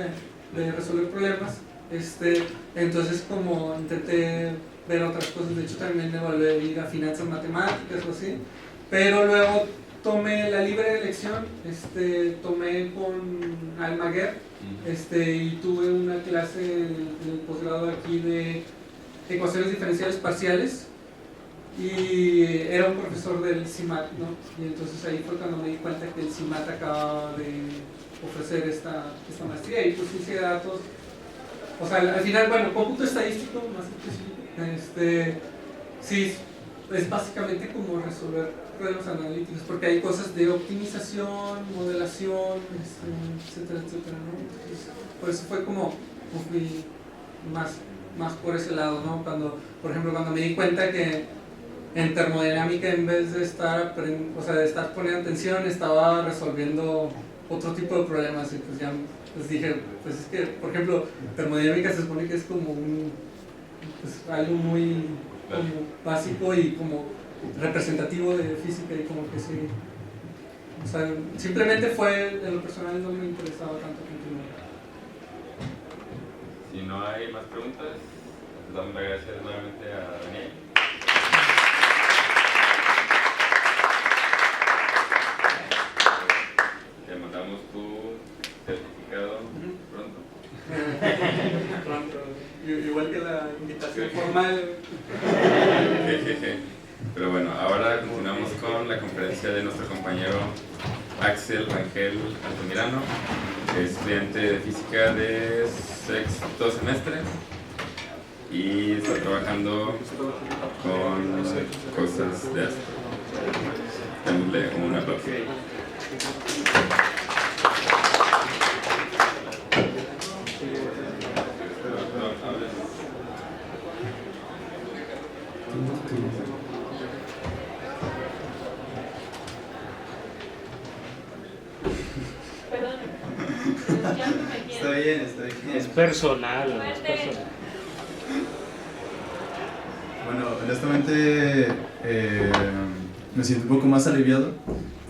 de resolver problemas. Entonces como intenté ver otras cosas, de hecho también me volví a ir a finanzas matemáticas o así, pero luego tomé la libre elección, tomé con Almaguer, y tuve una clase en el posgrado aquí de ecuaciones diferenciales parciales, y era un profesor del CIMAT, ¿no? Y entonces ahí fue cuando me di cuenta que el CIMAT acababa de ofrecer esta maestría, y pues hice datos, o sea, al final, bueno, cómputo estadístico más específico, sí, es básicamente como resolver problemas analíticos, porque hay cosas de optimización, modelación, etcétera, etcétera, ¿no? Entonces, por eso fue como fui más por ese lado, ¿no? Por ejemplo, cuando me di cuenta que en termodinámica, en vez de estar poniendo atención, estaba resolviendo otro tipo de problemas, y pues ya pues dije, pues es que, por ejemplo, termodinámica se supone que es como algo muy como básico y como representativo de física, y como que sí, o sea, simplemente fue, en lo personal no me interesaba tanto continuar. Si no hay más preguntas, les damos las gracias nuevamente a Daniel. Te mandamos tu certificado pronto. Pronto, igual que la invitación formal. Pero bueno, ahora continuamos con la conferencia de nuestro compañero Axel Rangel Altamirano, estudiante de física de sexto semestre y está trabajando con cosas de astro. Démosle un aplauso. Estoy bien. Es personal, es personal. Bueno, honestamente me siento un poco más aliviado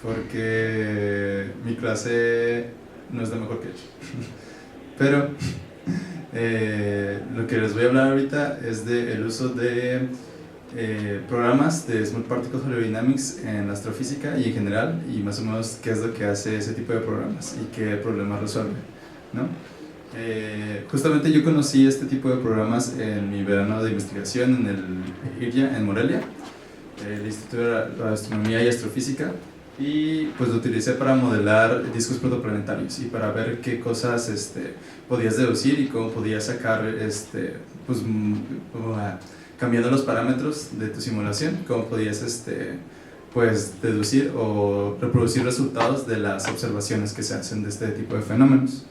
porque mi clase no es de mejor que yo. Pero lo que les voy a hablar ahorita es del uso de programas de Small Particle Holodynamics en astrofísica y en general, y más o menos qué es lo que hace ese tipo de programas y qué problemas resuelve, ¿no? Justamente yo conocí este tipo de programas en mi verano de investigación en el IRIA, en Morelia, el Instituto de Astronomía y Astrofísica, y pues lo utilicé para modelar discos protoplanetarios y para ver qué cosas podías deducir y cómo podías sacar, pues, cambiando los parámetros de tu simulación, cómo podías pues, deducir o reproducir resultados de las observaciones que se hacen de este tipo de fenómenos.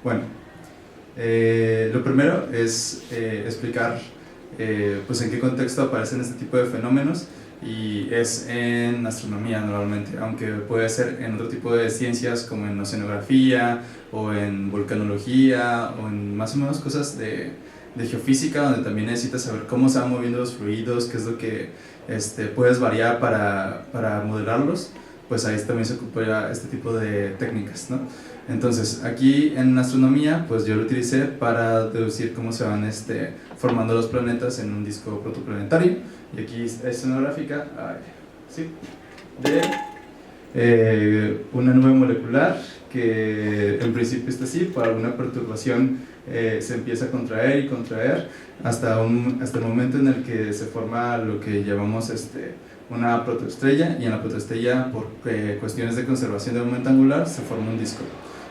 Bueno, lo primero es explicar pues en qué contexto aparecen este tipo de fenómenos, y es en astronomía normalmente, aunque puede ser en otro tipo de ciencias como en oceanografía o en volcanología o en más o menos cosas de geofísica, donde también necesitas saber cómo se van moviendo los fluidos, qué es lo que puedes variar para modelarlos. Pues ahí también se ocupa este tipo de técnicas, ¿no? Entonces, aquí en astronomía, pues yo lo utilicé para deducir cómo se van formando los planetas en un disco protoplanetario. Y aquí es escenográfica, ¿sí? De una nube molecular que en principio está así, por alguna perturbación se empieza a contraer y contraer hasta el momento en el que se forma lo que llamamos una protoestrella, y en la protoestrella, por cuestiones de conservación de momento angular, se forma un disco.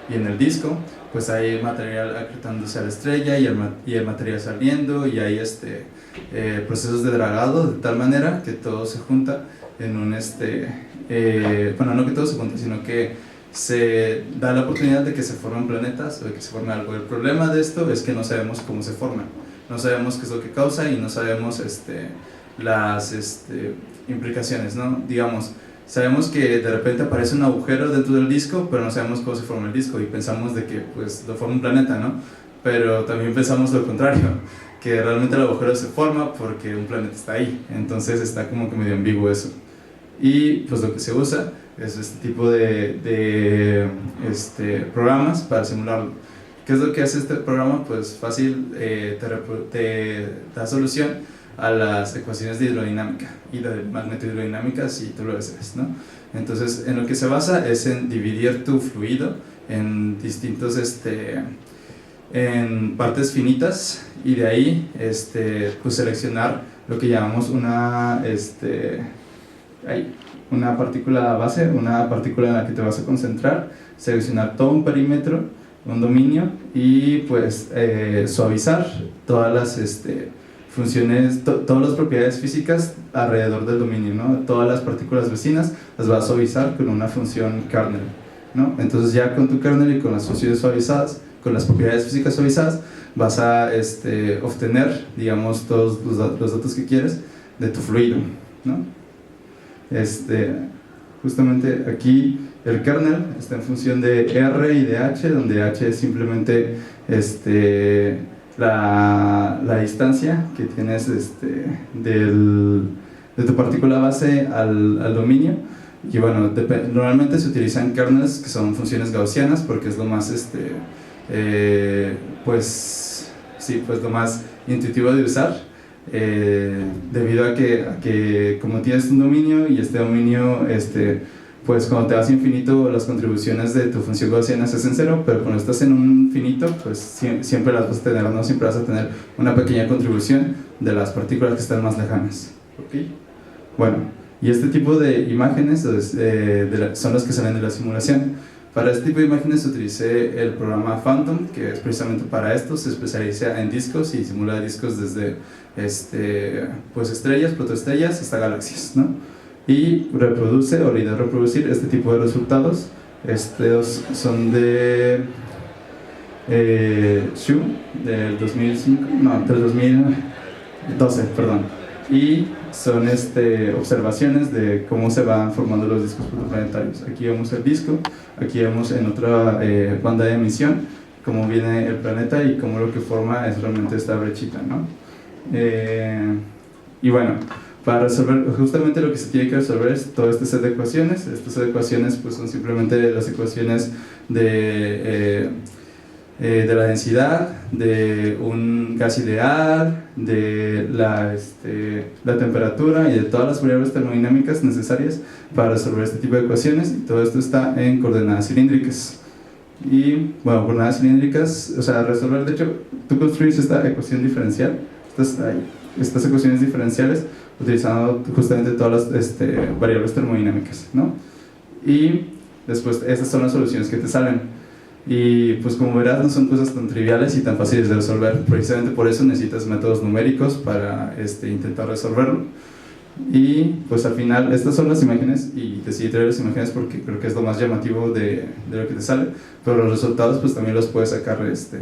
Y en el disco pues hay material acretándose a la estrella y el material saliendo, y hay procesos de dragado de tal manera que todo se junta en un bueno, no que todo se junta, sino que se da la oportunidad de que se formen planetas o de que se forme algo. El problema de esto es que no sabemos cómo se forman, no sabemos qué es lo que causa y no sabemos las implicaciones, ¿no? Digamos, sabemos que de repente aparece un agujero dentro del disco, pero no sabemos cómo se forma el disco y pensamos de que pues lo forma un planeta, ¿no? Pero también pensamos lo contrario, que realmente el agujero se forma porque un planeta está ahí, entonces está como que medio ambiguo eso. Y pues lo que se usa es este tipo de programas para simularlo. ¿Qué es lo que hace este programa? Pues fácil, te da solución a las ecuaciones de hidrodinámica y de magnetohidrodinámica si tú lo deseas, ¿no? Entonces, en lo que se basa es en dividir tu fluido en distintos, en partes finitas, y de ahí, pues seleccionar lo que llamamos una partícula base, una partícula en la que te vas a concentrar, seleccionar todo un perímetro, un dominio, y pues suavizar todas las funciones, todas las propiedades físicas alrededor del dominio, ¿no? Todas las partículas vecinas las vas a suavizar con una función kernel, ¿no? Entonces ya con tu kernel y con las funciones suavizadas, con las propiedades físicas suavizadas, vas a obtener, digamos, todos los datos que quieres de tu fluido, ¿no? Justamente aquí el kernel está en función de R y de H, donde H es simplemente la distancia que tienes de tu partícula base al dominio. Y bueno, normalmente se utilizan kernels que son funciones gaussianas porque es lo más pues lo más intuitivo de usar, debido a que como tienes un dominio y este dominio pues cuando te vas a infinito las contribuciones de tu función gaussiana se hacen cero, pero cuando estás en un finito pues siempre las vas a tener, ¿no? Siempre vas a tener una pequeña contribución de las partículas que están más lejanas, ¿okay? Bueno, y este tipo de imágenes son las que salen de la simulación. Para este tipo de imágenes utilicé el programa Phantom, que es precisamente para esto, se especializa en discos y simula discos desde pues estrellas, protoestrellas hasta galaxias, ¿no? Y reproduce, o la idea es reproducir este tipo de resultados. Estos son de Xu, del 2012, perdón. Y son observaciones de cómo se van formando los discos protoplanetarios. Aquí vemos el disco, aquí vemos en otra banda de emisión cómo viene el planeta y cómo lo que forma es realmente esta brechita, ¿no? Y bueno, para resolver, justamente lo que se tiene que resolver es todo este set de ecuaciones. Estas set de ecuaciones pues son simplemente las ecuaciones de la densidad, de un gas ideal, de la temperatura y de todas las variables termodinámicas necesarias para resolver este tipo de ecuaciones, y todo esto está en coordenadas cilíndricas. Y bueno, coordenadas cilíndricas, o sea, resolver, de hecho, tú construyes esta ecuación diferencial, estas ecuaciones diferenciales utilizando justamente todas las variables termodinámicas, ¿no? Y después estas son las soluciones que te salen. Y pues como verás no son cosas tan triviales y tan fáciles de resolver, precisamente por eso necesitas métodos numéricos para intentar resolverlo. Y pues al final estas son las imágenes, y decidí traer las imágenes porque creo que es lo más llamativo de lo que te sale, pero los resultados pues también los puedes sacar, es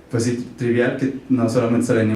pues sí, trivial, que no solamente salen